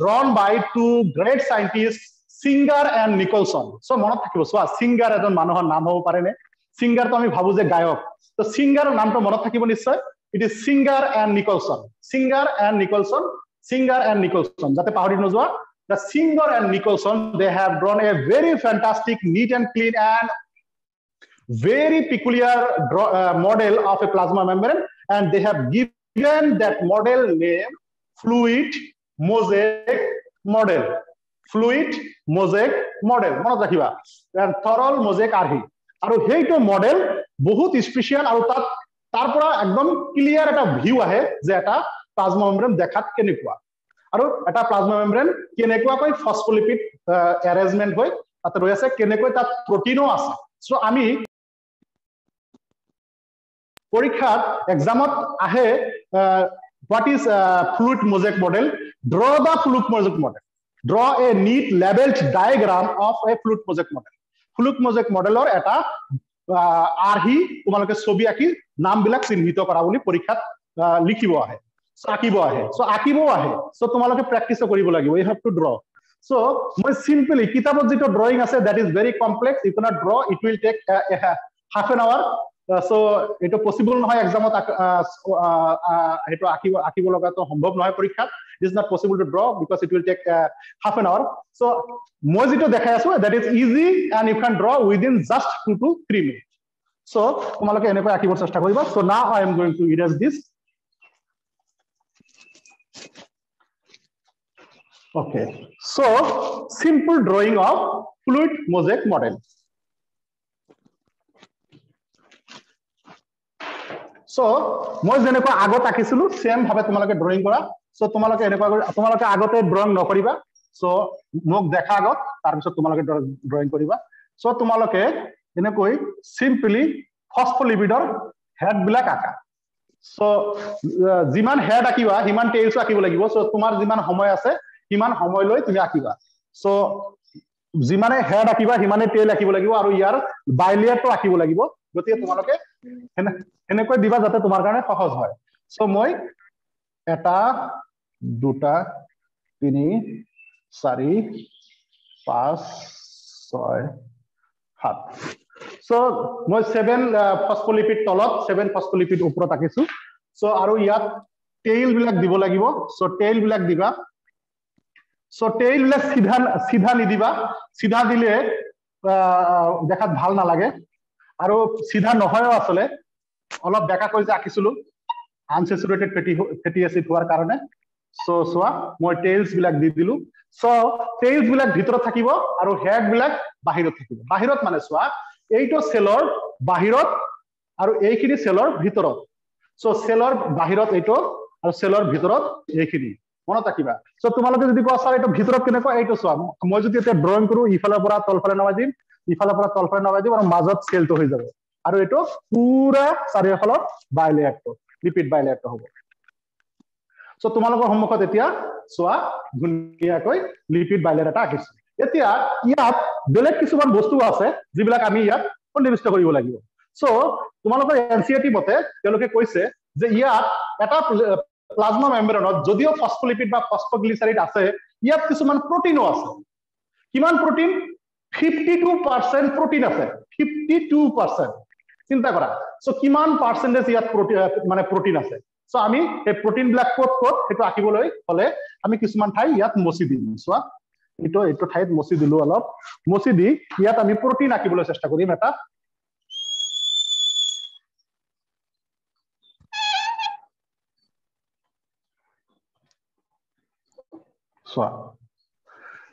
drawn by two great scientists Singer and Nicholson so মনত ৰাখিব সো সিঙ্গাৰ এজন মানুহৰ নাম হ'ব পাৰে নে সিঙ্গাৰ তো আমি ভাবো যে গায়ক তো সিঙ্গাৰৰ নামটো মনত থাকিব নিশ্চয় It is Singer and Nicholson. Singer and Nicholson. Singer and Nicholson. Jate pahori nojua. The Singer and Nicholson, they have drawn a very fantastic, neat and clean and very peculiar model of a plasma membrane, and they have given that model name Fluid Mosaic Model. Fluid Mosaic Model. Monot rakhiba. And Thorold Mosaic Arhi. Aru heito model bahut special aru tar pora ekdom clear eta view ahe je eta plasma membrane dekhat kenekua. আৰু এটা plasma membrane কেনেকুৱাকৈ phospholipid অ্যাৰেঞ্জমেন্ট হয় তাতে ৰৈ আছে কেনেকৈ তাত প্ৰটিনও আছে সো আমি পৰীক্ষাত এক্সামত আহে what is fluid mosaic model draw the fluid mosaic model draw a neat labeled diagram of a fluid mosaic modelৰ এটা আৰহি তোমালোকে ছবি আঁকি নামবিলাক চিহ্নিত কৰা বুলি পৰীক্ষাত লিখিব আহে So akibo ahe. So tumaloke practice koribo lagibo. You have to draw. So moi simply kitabot jito drawing ase that is very complex. You cannot draw. It will take half an hour. So it is possible nohoy examot eto akibo laga to hombhob nohoy porikhat. It is not possible to draw because it will take half an hour. So moi jito dekhai asu that is easy and you can draw within just 2 to 3 minutes. So tumaloke eneko akibo chesta koriba. So now I am going to erase this. Okay, so simple drawing of fluid mosaic model. So moi jeneko agot akisilu same bhabe tumaloke drawing kora. So tumaloke agote drawing nokoriba. So mok dekha agot tar bisot tumaloke drawing koriba. So tumaloke enekoi simply phospholipidor head bilak aka. So jiman head akiba himan tails akibo lagibo. So tumar jiman homoy ase হিমান সময় লৈ তুমি আঁকিবা so জিমানে head আঁকিবা হিমানে tail আঁকিব লাগিব আৰু ইয়াৰ বাইলিয়াৰটো আঁকিব লাগিব গতিকে তোমালোকে এনেকৈ দিবা যাতে তোমাৰ কাৰণে সহজ হয় সো মই এটা দুটা 3 4 5 6 7 সো মই 7 ফসফোলিপিড তলত 7 ফসফোলিপিড ওপৰত আঁকিছো সো আৰু ইয়াত টেইল বিলাক দিব লাগিব সো টেইল বিলাক দিবা So tail বিলাক সিধা নিদিবা সিধা দিলে দেখাত ভাল না লাগে আৰু সিধা নহয়ও আসলে অলপ বেকা কই যে আকিছিলো আনসেচুৰেটেড ফেটি এসিড হোৱাৰ কাৰণে সো সোয়া মই টেইলস বিলাক দি দিলু সো টেইলস বিলাক ভিতৰত থাকিব আৰু হেড বিলাক বাহিৰত থাকিব বাহিৰত মানে সোয়া এইটো সেলৰ বাহিৰত আৰু এইখিনি সেলৰ ভিতৰত সো সেলৰ বাহিৰত এইটো আৰু সেলৰ ভিতৰত এইখিনি মনত ৰাখিবা সো তোমালোকে যদি কোৱা স্যাৰ এটা ভিতৰত কেনেকৈ এইটো সোৱা মই যদি এটা ড্ৰয়িং কৰো ইফালৰ পৰা তলফালে নমাই দিম ইফালৰ পৰা তলফালে নমাই দিম আৰু মাজত সেলটো হৈ যাব আৰু এইটো পুৰা চাৰিওফালৰ বাইলেয়াৰটো লিপিড বাইলেয়াৰটো হ'ব সো তোমালোকৰ সন্মুখত এতিয়া সোৱা ধুনীয়াকৈ লিপিড বাইলেয়াৰ এটা আঁকিছো এতিয়া ইয়াত বেলেগ কিছুমান বস্তু আছে যিবিলাক আমি ইয়াত সন্নিবিষ্ট কৰিব লাগিব সো তোমালোকৰ এনসিইআৰটি মতে তেওঁলোকে কৈছে যে ইয়াত এটা প্লাজমা মেমব্ৰেনত যদিও ফসফোলিপিড বা ফসফোগ্লিসাৰিড আছে ইয়াত কিছুমান প্ৰটিনও আছে কিমান প্ৰটিন 52% প্ৰটিন আছে 52% চিন্তা কৰা সো কিমান পাৰ্সেন্টেজ ইয়াত মানে প্ৰটিন আছে সো আমি এই প্ৰটিন বিলাক কোট হেতু আঁকিবলৈ হলে আমি কিছুমান ঠাই ইয়াত মচি দিম সো এইটো ঠাইত মচি দিলো অলপ মচি দি ইয়াত আমি প্ৰটিন আঁকিবলৈ চেষ্টা কৰিম এটা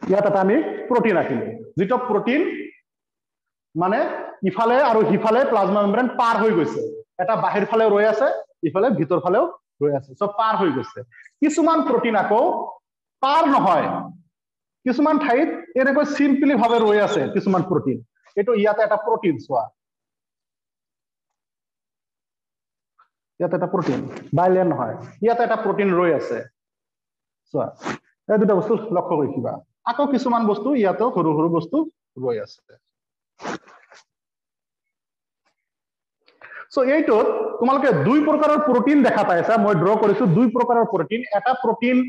ইয়াত এটা আমি প্ৰটিন আঁকিলো যেটো প্ৰটিন মানে ইফালে আৰু হিফালে প্লাজমা মেমব্ৰেন পাৰ হৈ গৈছে এটা বাহিৰ ফালে ৰৈ আছে ইফালে ভিতৰ ফালেও ৰৈ আছে সো পাৰ হৈ গৈছে কিছুমান প্ৰটিন আকৌ পাৰ নহয় কিছুমান ঠাইত এনেকৈ সিম্পলি ভাবে ৰৈ আছে কিছুমান প্ৰটিন এটো ইয়াতে এটা প্ৰটিন সোৱা ইয়াতে এটা প্ৰটিন বাইলেয়াৰ নহয় ইয়াতে এটা প্ৰটিন ৰৈ আছে সোৱা এই দুটা বস্তু লক্ষ্য কৰিবা আকৌ কিছুমান বস্তু ইয়াতেও সৰু সৰু বস্তু ৰৈ আছে সো এইটো তোমালোকে দুই প্ৰকাৰৰ প্ৰটিন দেখা পাইছা মই ড্ৰ কৰিছো দুই প্ৰকাৰৰ প্ৰটিন এটা প্ৰটিন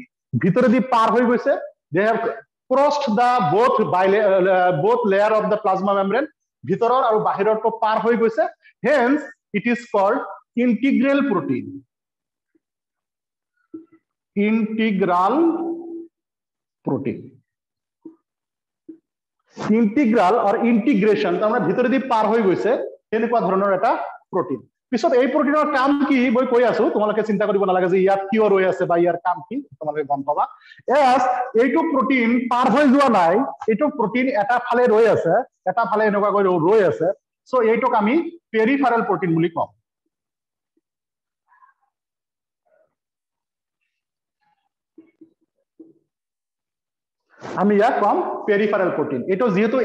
ভিতৰেদি পাৰ হৈ গৈছে they have crossed the both layer of the plasma membrane ভিতৰৰ আৰু বাহিৰৰটো পাৰ হৈ গৈছে hence it is called integral protein integral protein integral আর ইন্টিগ্রেশন তার মানে ভিতরে দি পার হৈ গৈছে এনেকুৱা ধৰণৰ এটা প্ৰোটিন পিছত এই প্ৰোটিনৰ কাম কি মই কৈ আছো তোমালোকে চিন্তা কৰিব নালাগে যে ইয়াত কিয় ৰৈ আছে বা ইয়াৰ কাম কি তোমালোকে গম পাবা এস এইটো প্ৰোটিন পাৰ হৈ যোৱা নাই এইটো প্ৰোটিন এটা ফালে ৰৈ আছে এটা ফালে এনেকুৱা কৰি ৰৈ আছে সো এইটোক আমি পেৰিফেৰাল প্ৰোটিন বুলি কম আমি ইয়াক কম পেৰিফেৰাল প্ৰোটিন এটা যেহেতু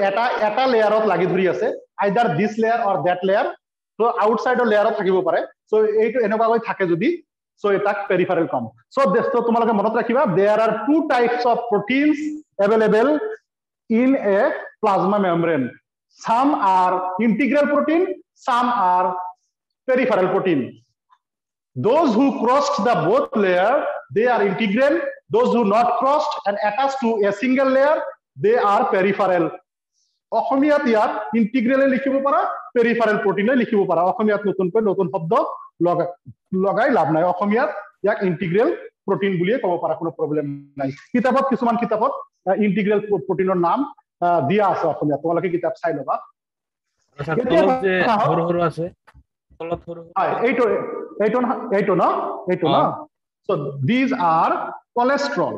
এটা লেয়াৰত লাগি ধৰি আছে either this layer or that layer তো আউটসাইডৰ লেয়াৰত থাকিব পাৰে সো এইটো এনেকুৱা হৈ থাকে যদি সো এটাক পেৰিফেৰাল কম সো দেশটো তোমালোকে মনত ৰাখিবা there are two types of proteins available in a plasma membrane some are integral protein some are peripheral protein those who crossed the both layer they are integral those who not crossed and attached to a single layer they are peripheral অসমীয়াত ইয়াত ইন্টিগ্রালে লিখিব পাৰা peripheral প্ৰটিনে লিখিব পাৰা অসমীয়াত নতুন শব্দ লগাই লাভ নাই অসমীয়াত ইয়াক ইন্টিগ্ৰাল প্ৰটিন বুলিয়ে ক'ব পাৰা কোনো প্ৰবলেম নাই কিতাপত কিছুমান কিতাপত ইন্টিগ্ৰাল প্ৰটিনৰ নাম দিয়া আছে অসমীয়াত তোমালোকে কিতাপ চাই লবা সৰু আছে তলত সৰু এইটো না so these are cholesterol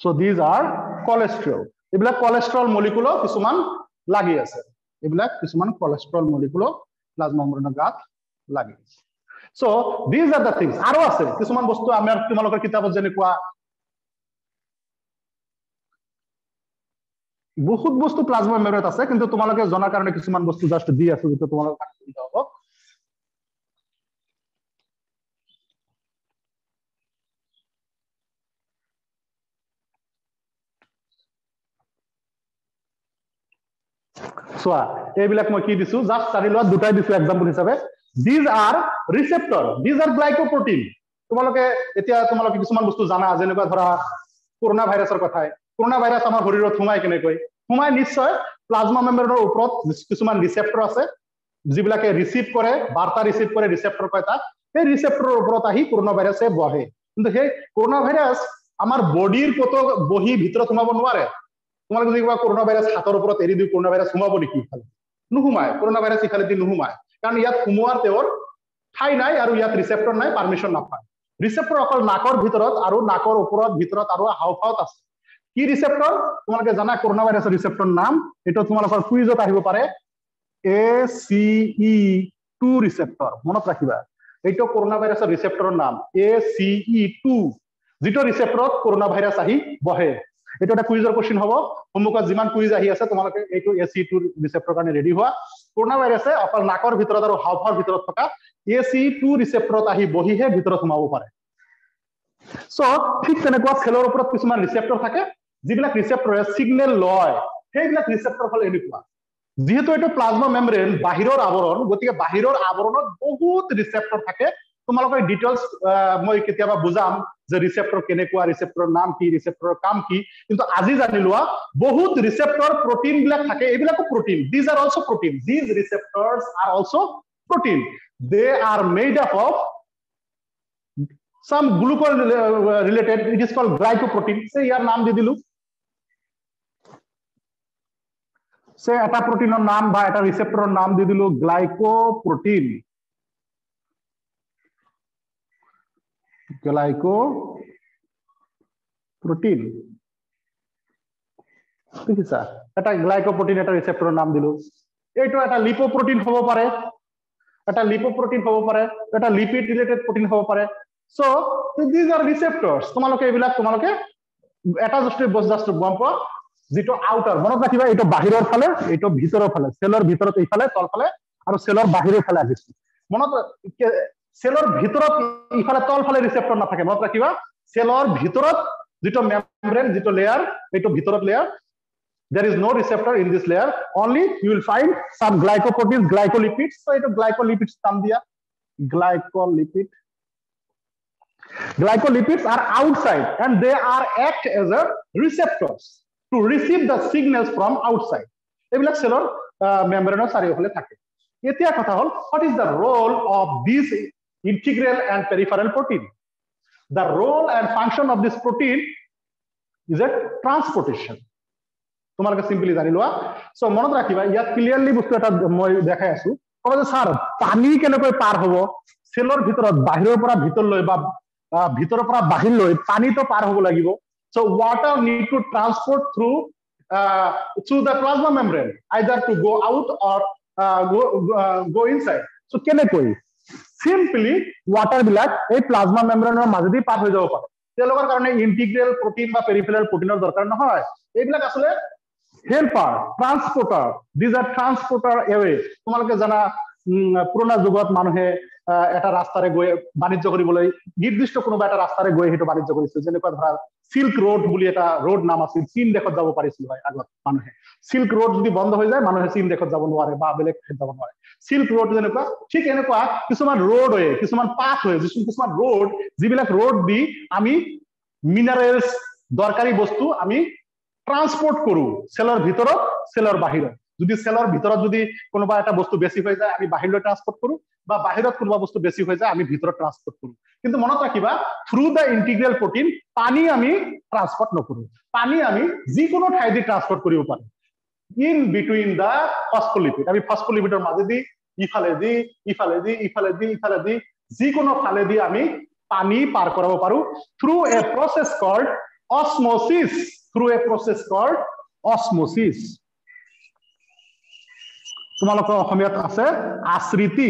so these are cholesterol এইবিলাক cholesterol molecule কিছুমান লাগি আছে এইবিলাক কিছুমান cholesterol molecule প্লাজমা মেমব্ৰেনৰ গাত লাগি আছে so these are the things আৰু আছে কিছুমান বস্তু আমাৰ তোমালোকৰ কিতাপত যেনেকুৱা বহুত বস্তু প্লাজমা মেমব্ৰেনত আছে কিন্তু তোমালোকে জনাৰ কাৰণে কিছুমান বস্তু জাস্ট দি আছে যেটো তোমালোকৰ কাম সুবিধা হ'ব সোয়া এইবিলাক মই কি দিছো জাস্ট চাৰি লোৱা দুটাই দিছো एग्जांपल হিচাপে these are receptor these are glycoprotein তোমালোকে এতিয়া তোমালোকে কিছুমান বস্তু জানা যেনেকুৱা ধৰা কৰোনা ভাইৰাছৰ কথাই কৰোনা ভাইৰাছ আমাৰ শৰীৰত সোমাই কেনেকৈ সোমাই নিশ্চয় প্লাজমা মেমব্ৰেনৰ ওপৰত কিছুমান ৰিসেপ্টৰ আছে যিবিলাকে ৰিসিভ কৰে বাৰ্তা ৰিসিভ কৰে ৰিসেপ্টৰ কয় তাক এই ৰিসেপ্টৰৰ ওপৰত আহি কৰোনা ভাইৰাছে বহে কিন্তু সেই কৰোনা ভাইৰাছ আমাৰ বডিৰ কত বহি ভিতৰত সোমাব নোৱাৰে তোমালোকে যদি কৰোনা ভাইৰাছ হাতৰ ওপৰত এৰি দিও কৰোনা ভাইৰাছ সোমাব নেকি ইফালে নুহুমায় কৰোনা ভাইৰাছ ইফালে দি নুহুমায় কাৰণ ইয়াত সোমোৱাৰ তেওঁৰ ঠাই নাই আৰু ইয়াত ৰিসেপ্টৰ নাই পাৰমিশন নাপায় ৰিসেপ্টৰ অকল নাকৰ ভিতৰত আৰু নাকৰ ওপৰত ভিতৰত আৰু হাওফাওত আছে কি ৰিসেপ্টৰ তোমালোকে জানা কৰোনা ভাইৰাছৰ ৰিসেপ্টৰ নাম এটা তোমালোকৰ কুইজত আহিব পাৰে ACE2 ৰিসেপ্টৰ মনত ৰাখিবা এইটো কৰোনা ভাইৰাছৰ ৰিসেপ্টৰৰ নাম ACE2 যেটো ৰিসেপ্টৰত কৰোনা ভাইৰাছ আহি বহে এটা এটা কুইজৰ কোশ্চেন হ'ব হোমৱৰ্কত যিমান কুইজ আহি আছে তোমালোকে এইটো ACE2 ৰিসেপ্টৰ কাৰণে ৰেডি হোৱা কৰোনা ভাইৰাছে অকল নাকৰ ভিতৰত আৰু হাওফাওৰ ভিতৰত থকা ACE2 ৰিসেপ্টৰত আহি বহিহে ভিতৰত সোমাব পাৰে সো ঠিক তেনেকুৱা সেলৰ ওপৰত কিছুমান ৰিসেপ্টৰ থাকে যিবিলাক ৰিসেপ্টৰে সিগনেল লয় সেইবিলাক ৰিসেপ্টৰ ফল এনেকুৱা যেহেতু এটা প্লাজমা মেমব্ৰেন বাহিৰৰ আৱৰণ গতিকে বাহিৰৰ আৱৰণত বহুত ৰিসেপ্টৰ থাকে তোমালোকৰ ডিটেইলছ মই কেতিয়াবা বুজাম যে ৰিসেপ্টৰ কেনেকুৱা ৰিসেপ্টৰৰ নাম কি ৰিসেপ্টৰৰ কাম কি কিন্তু আজি জানি লোৱা বহুত ৰিসেপ্টৰ প্ৰটিন বিলাক থাকে এইবিলাকো protein these are also protein these receptors are also protein they are made up of some glucose related it is called glycoprotein say ইয়াৰ নাম দি দিলু সে এটা প্ৰোটিনৰ নাম বা এটা ৰিসেপ্টৰৰ নাম দি দিলু গ্লাইকোপ্ৰোটিন ঠিক আছে এটা গ্লাইকোপ্ৰোটিন এটা ৰিসেপ্টৰৰ নাম দিলু এইটো এটা লিপোপ্ৰোটিন হ'ব পাৰে এটা লিপোপ্ৰোটিন হ'ব পাৰে এটা লিপিড ৰিলেটেড প্ৰটিন হ'ব পাৰে সো these are receptors তোমালোকে এইবিলাক তোমালোকে এটা জাস্ট গম পোৱা যেটো আউটাৰ মনত ৰাখিবা এইটো বাহিৰৰ ফালে এইটো ভিতৰৰ ফালে সেলৰ ভিতৰত এইফালে তলফালে আৰু সেলৰ বাহিৰৰ ফালে আহিছে মনত সেলৰ ভিতৰত ইফালে তলফালে ৰিসেপ্টৰ নাথাকে মনত ৰাখিবা সেলৰ ভিতৰত যেটো মেমব্ৰেন যেটো লেয়াৰ এইটো ভিতৰত layer there is no receptor in this layer only you will find some glycoproteins glycolipids so ito glycolipids naam diya glycolipids are outside and they are act as a receptors to receive the signals from outside এইবিলাক সেলৰ মেমব্ৰেনৰ চাৰিওফালে থাকে এতিয়া কথা হল what is the role of this integral and peripheral protein the role and function of this protein is a transportation তোমালোকে simply জানি লোৱা so মনত ৰাখিবা ইয়াত ক্লিয়াৰলি বস্তু এটা মই দেখাই আছো কব যে স্যাৰ পানী কেনেকৈ পাৰ হ'ব সেলৰ ভিতৰত বাহিৰৰ পৰা ভিতৰলৈ বা ভিতৰৰ পৰা বাহিৰলৈ পানী তো পাৰ হ'ব লাগিব so water need to transport through the plasma membrane either to go out or go inside so কেনেকৈ simply water বিলাক এই প্লাজমা মেমব্ৰেনৰ মাজেদি পাৰ হৈ যাব পাৰে তেওঁলোকৰ কাৰণে ইন্টিগ্ৰেল প্ৰোটিন বা পেৰিফেৰাল প্ৰোটিনৰ দৰকাৰ নহয় এইবিলাক আসলে helper ট্ৰান্সপোৰ্টাৰ these are transporter away তোমালোকে জানা পুৰণা যুগত মানুহে এটা ৰাস্তাৰে গৈ বাণিজ্য কৰিবলৈ নিৰ্দিষ্ট কোনোবা এটা ৰাস্তাৰে গৈ হেতু বাণিজ্য কৰিছিল যেনেকুৱা ধৰা সিল্ক ৰোড বুলি এটা ৰোড নাম আছিল চীন দেশত যাব পাৰিছিল হয় আগত মানুহে সিল্ক ৰোড যদি বন্ধ হৈ যায় মানুহে চীন দেশত যাব নোৱাৰে বা বেলেগ ঠাইত যাব নোৱাৰে সিল্ক ৰোড যেনেকুৱা ঠিক এনেকুৱা কিছুমান ৰোড হয় কিছুমান পাথ হয় কিছুমান ৰোড যিবিলাক ৰোড দি আমি মিনাৰেলস দৰকাৰী বস্তু আমি ট্ৰান্সপোৰ্ট কৰো সেলৰ ভিতৰত সেলৰ বাহিৰত যদি সেলৰ ভিতৰত যদি কোনোবা এটা বস্তু বেছি হৈ যায় আমি বাহিৰলৈ ট্ৰান্সপোৰ্ট কৰো বা বাহিৰত কোনোবা বস্তু বেছি হৈ যায় আমি ভিতৰত ট্ৰান্সপোৰ্ট কৰো কিন্তু মনত ৰাখিবা থ্ৰু দা ইন্টিগ্ৰেল প্ৰোটিন পানী আমি ট্ৰান্সপোৰ্ট নকৰো পানী আমি যিকোনো ঠাই দি ট্ৰান্সপোৰ্ট কৰিব পাৰো ইন বিটুইন দা ফসফোলিপিড আমি ফসফোলিপিডৰ মাজেদি ইফালে দি যিকোনো ফালে দি আমি পানী পাৰ কৰাব পাৰো through a process called osmosis through a process called osmosis তোমালোকৰ অসমীয়াত আছে আশ্ৰিতি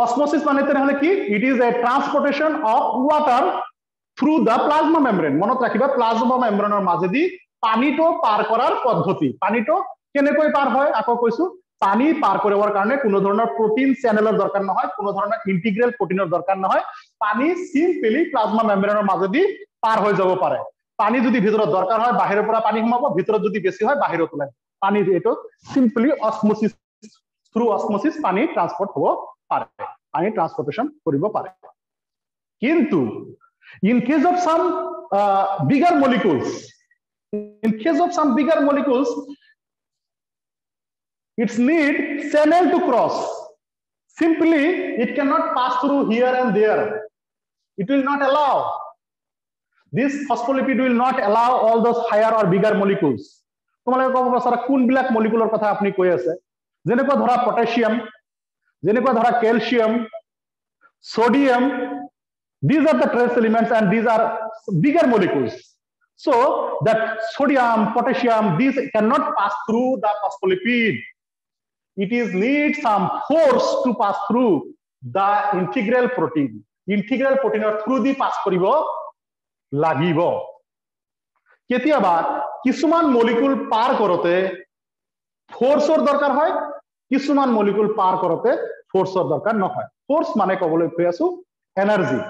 osmosis মানে তেনেহলে কি it is a transportation of water through the plasma membrane মনত ৰাখিবা প্লাজমা মেমব্ৰেনৰ মাজেদি পানীটো পাৰ কৰাৰ পদ্ধতি পানীটো কেনেকৈ পাৰ হয় আকৌ কৈছো পানী পাৰ কৰিবৰ কাৰণে কোনো ধৰণৰ প্ৰোটিন চেনেলৰ দৰকাৰ নহয় কোনো ধৰণৰ ইন্টিগ্ৰেল প্ৰোটিনৰ দৰকাৰ নহয় পানী সিম্পলি প্লাজমা মেমব্ৰেনৰ মাজেদি পাৰ হৈ যাব পাৰে পানী যদি ভিতৰত দৰকাৰ হয় বাহিৰৰ পৰা পানী সোমাব ভিতৰত যদি বেছি হয় বাহিৰত ওলাই পানী এটো সিম্পলি অসমোসিস থ্ৰু অসমোসিস পানী ট্ৰান্সপোৰ্ট হ'ব পাৰে পানী ট্ৰান্সপোৰ্টেশন কৰিব পাৰে কিন্তু in case of some bigger molecules its need channel to cross simply it cannot pass through here and there it will not allow this phospholipid will not allow all those higher or bigger molecules তোমালোকে কব পাৰা কোন বিলাক মলিকুলৰ কথা আপুনি কৈ আছে যেনেকৈ ধৰা পটাশিয়াম যেনেকৈ ধৰা calcium sodium these are the trace elements and these are bigger molecules so that sodium potassium these cannot pass through the phospholipid it is need some force to pass through the integral protein or through the pass koribo lagibo ketiaba kisuman molecule par korote force or darkar hoy kisuman molecule par korote force or darkar no hoy force mane koboloi koi asu energy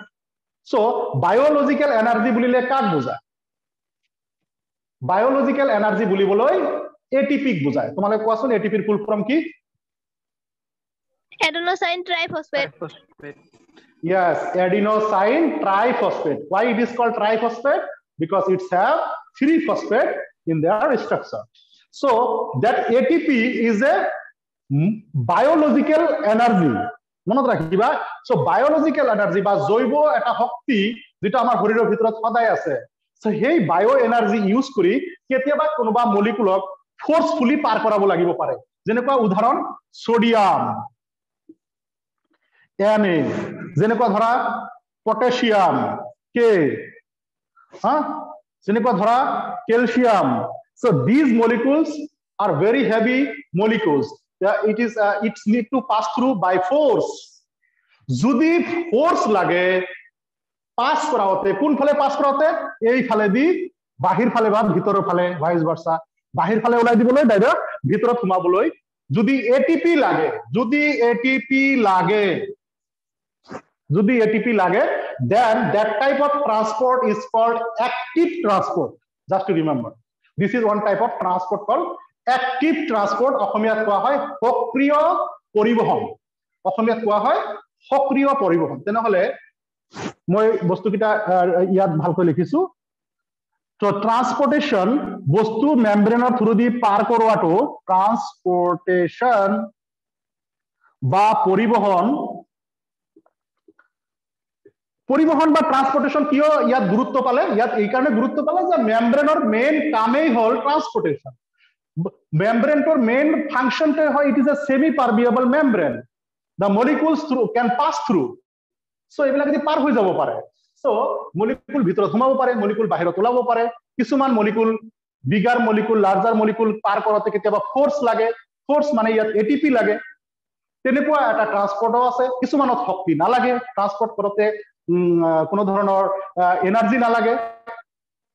so biological energy bulile kak bujay biological energy buliboloi ATP bujay tomale koasun ATP er full form ki adenosine triphosphate yes adenosine triphosphate why it is called triphosphate because it's have 3 phosphate in their structure so that ATP is a biological energy মনত ৰাখিবা so biological energy বা জৈব এটা শক্তি যেটা আমাৰ শৰীৰৰ ভিতৰত সদায় আছে সো হেই বায়ো এনাৰ্জি ইউজ কৰি কেতিয়াবা কোনোবা মলিকুলক ফোৰ্সফুলি পাৰ কৰাব লাগিব পাৰে যেনেকুৱা উদাহৰণ সোডিয়াম Na যেনেকুৱা ধৰা পটাশিয়াম K যেনেকুৱা ধৰা calcium so these molecules are very heavy molecules it need to pass through by force যদি force লাগে পাস কৰাওতে কোন ফালে পাস কৰাওতে এই ফালে দি বাহিৰ ফালে বা ভিতৰৰ ফালে ভাইস ভাৰ্সা বাহিৰ ফালে ওলাই দিবলৈ ডাইৰেক্ট ভিতৰত সোমাবলৈ যদি ATP লাগে then that type of transport is called active transport just to remember this is one type of transport called active transport অসমীয়াত কোৱা হয় সক্ৰিয় পৰিবহন অসমীয়াত কোৱা হয় সক্ৰিয় পৰিবহন তেনেহলে মই বস্তুকিটা ইয়াত ভালকৈ লিখিছো তো ট্ৰান্সপোৰ্টেশন বস্তু মেমব্ৰেনৰ থ্ৰু দি পাৰ কৰোৱাটো ট্ৰান্সপোৰ্টেশন বা পৰিবহন বা ট্ৰান্সপোৰ্টেশন কিয় ইয়াত গুৰুত্ব পালে ইয়াত এই কাৰণে গুৰুত্ব পালে যে মেমব্ৰেনৰ মেইন কামেই হল ট্ৰান্সপোৰ্টেশন মেমব্ৰেনটোৰ মেইন ফাংশনটো হয় it is a semi permeable membrane the molecules can pass through so এইবিলাক যদি পাৰ হৈ যাব পাৰে so molecule ভিতৰত সোমাব পাৰে molecule বাহিৰত ওলাব পাৰে কিছুমান molecule bigger molecule larger molecule পাৰ কৰোতে কেতিয়াবা ফোৰ্স লাগে ফোৰ্স মানে ইয়াত ATP লাগে তেনেকুৱা এটা ট্ৰান্সপোৰ্টও আছে কিছুমানত শক্তি নালাগে ট্ৰান্সপোৰ্ট কৰোতে কোনো ধৰণৰ এনাৰ্জি নালাগে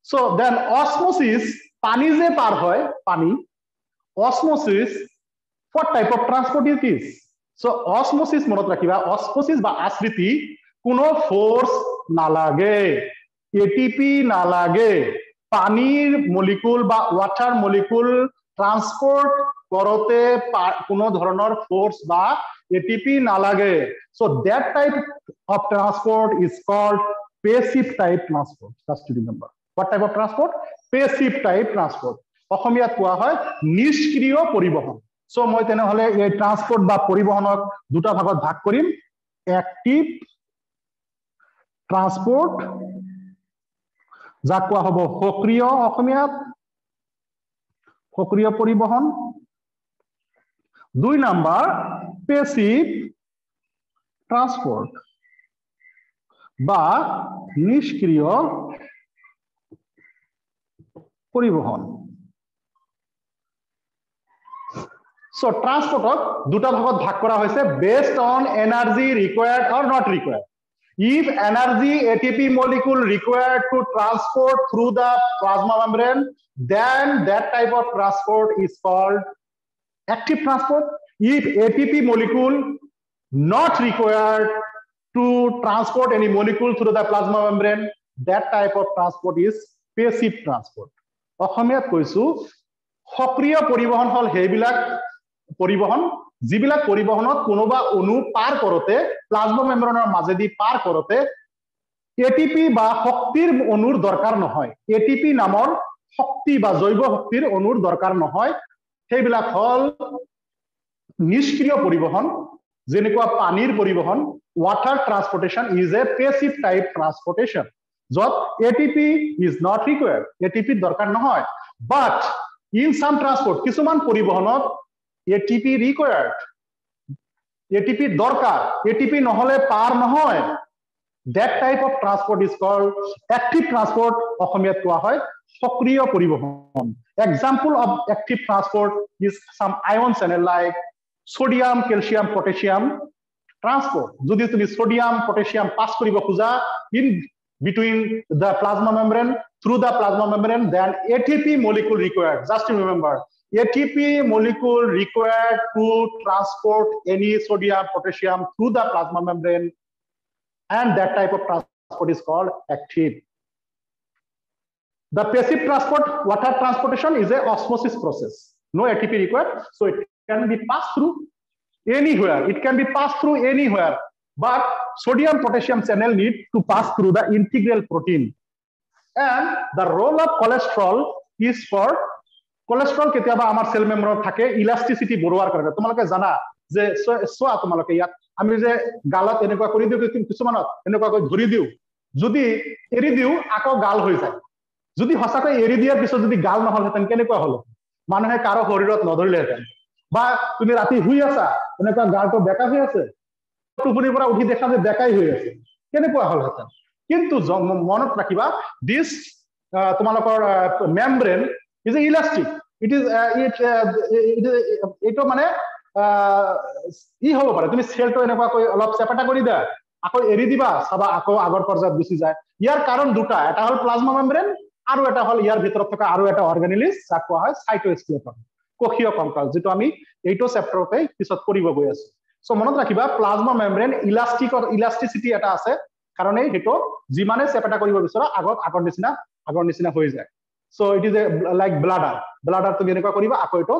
so then osmosis পানী যে পাৰ হয় পানী osmosis what type of transport it is so osmosis মনত ৰাখিবা osmosis বা আশ্ৰিতি কোনো ফোৰ্স নালাগে ATP নালাগে পানীৰ মলিকুল বা ওয়াটার মলিকুল ট্রান্সপোর্ট করতে কোনো ধরনের ফোর্স বা ATP নালাগে so that type of transport is called passive type transport just to remember what type of transport passive type transport অসমীয়াত কোৱা হয় নিষ্ক্ৰিয় পৰিবহন so মই তেনেহলে এই ট্ৰান্সপোৰ্ট বা পৰিবহনক দুটা ভাগত ভাগ কৰিম অ্যাক্টিভ ট্ৰান্সপোৰ্ট যাক কোৱা হ'ব সক্ৰিয় অসমীয়াত সক্ৰিয় পৰিবহন দুই নাম্বার প্যাসিভ ট্রান্সপোর্ট বা নিষ্ক্রিয় পরিবহন সো ট্রান্সপোর্টক দুটা ভাগত ভাগ করা হয়েছে based on energy required or not required if energy ATP molecule required to transport through the plasma membrane then that type of transport is called active transport if ATP molecule not required to transport any molecule through the plasma membrane that type of transport is passive transport অসমীয়াত কৈছো সক্ৰিয় পৰিবহন হল হেবিলাক পৰিবহন যিবিলাক পৰিবহনত কোনোবা অণু পাৰ কৰোতে plasma মেমব্ৰেনৰ মাজেদি পাৰ কৰোতে ATP বা শক্তিৰ অণুৰ দৰকাৰ নহয় ATP নামৰ শক্তি বা জৈৱ শক্তিৰ অণুৰ দৰকাৰ নহয় সেইবিলাক হল নিষ্ক্ৰিয় পৰিবহন যেনেকুৱা পানীৰ পৰিবহন water transportation is a passive type transportation যত ATP is not required ATP দৰকাৰ নহয় but in some transport কিছুমান পৰিবহনত ATP required ATP দৰকাৰ ATP নহলে পাৰ নহয় that type of transport is called active transport অসমীয়াত কোৱা হয় সক্ৰিয় পৰিবহন example of active transport is some ion channel like sodium calcium potassium transport যদি তুমি sodium potassium পাস কৰিব খোজা in between the plasma membrane through the plasma membrane then ATP molecule required just to remember ATP molecule required to transport any sodium potassium through the plasma membrane and that type of transport is called active the passive transport water transportation is a osmosis process no ATP required so it can be passed through anywhere it can be passed through anywhere but sodium potassium channel need to pass through the integral protein and the role of cholesterol is for cholesterol কেতিয়াবা আমাৰ cell মেমব্ৰেনত থাকে elasticity বঢ়োৱাৰ কাৰণে তোমালোকে জানা যে সোৱা তোমালোকে ইয়াত আমি যে গালত এনেকুৱা কৰি দিও কিছুমানত এনেকুৱা কৰি ধৰি দিও যদি এৰি দিও আকৌ গাল হৈ যায় যদি হসাকৈ এৰি দিয়াৰ পিছত যদি গাল নহল হেতেন কেনেকুৱা হল মানুহে কাৰো শৰীৰত নধৰিলে হেতেন বা তুমি ৰাতি শুই আছা এনেকুৱা গালটো বেকা হৈ আছে টোপনিৰ পৰা উঠি দেখা যে বেকাই হৈ আছে কেনেকুৱা হল হেতেন কিন্তু মনত ৰাখিবা দিস তোমালোকৰ membrane is elastic it is it মানে ই হ'ব পাৰে তুমি সেলটো এনেকুৱা কৈ অলপ চেপটা কৰি দা আকৌ এৰি দিবা সবা আকৌ আগৰ পৰ্যায়ত গুচি যায় ইয়াৰ কাৰণ দুটা এটা হল প্লাজমা মেমব্ৰেন আৰু এটা হল ইয়াৰ ভিতৰত থকা আৰু এটা অৰ্গানিলিজ যাক কোৱা হয় সাইটোস্কেলেটন কোষীয় কংকাল যেটো আমি এইটো চেপ্টাৰতে পিছত কৰিব গৈ আছো সো মনত ৰাখিবা প্লাজমা মেমব্ৰেন ইলাস্টিসিটি এটা আছে কাৰণ এই হেটো যিমানে চেপটা কৰিব বিচৰা আগৰ নিচিনা হৈ যায় so it is a like bladder to এনেকুৱা কৰিবা আকৌ এটো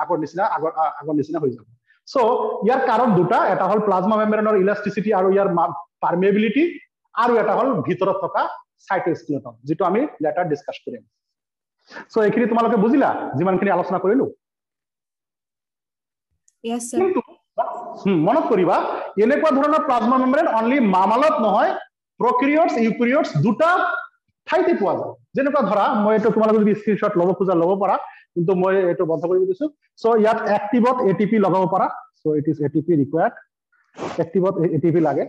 আগৰ নিচিনা হৈ যাব so ইয়াৰ কাৰণ দুটা এটা হল প্লাজমা মেমব্ৰেনৰ ইলাস্টিসিটি আৰু ইয়াৰ পাৰমিয়াবিলিটি আৰু এটা হল ভিতৰত থকা সাইটোস্কেলেটন যেটো আমি লেটাৰ ডিসকাস কৰিম সো এইখিনি তোমালোকে বুজিলা যিমানখিনি আলোচনা কৰিলো Yes, sir. মনত কৰিবা এনেকুৱা ধৰণৰ প্লাজমা মেমব্ৰেন অনলি মামালত নহয় প্ৰক্ৰিয়টছ ইউক্যাৰিয়টছ দুটা ঠাইতে পোৱা যায় যেনেকুৱা ধৰা মই এটো তোমালোকে যদি স্ক্ৰিনশ্বট লব খোজা লব পাৰা কিন্তু মই এটো বন্ধ কৰি দিছো সো ইয়াত এক্টিভত এটিপি লগাব পাৰা so it is ATP required এক্টিভত এটিপি লাগে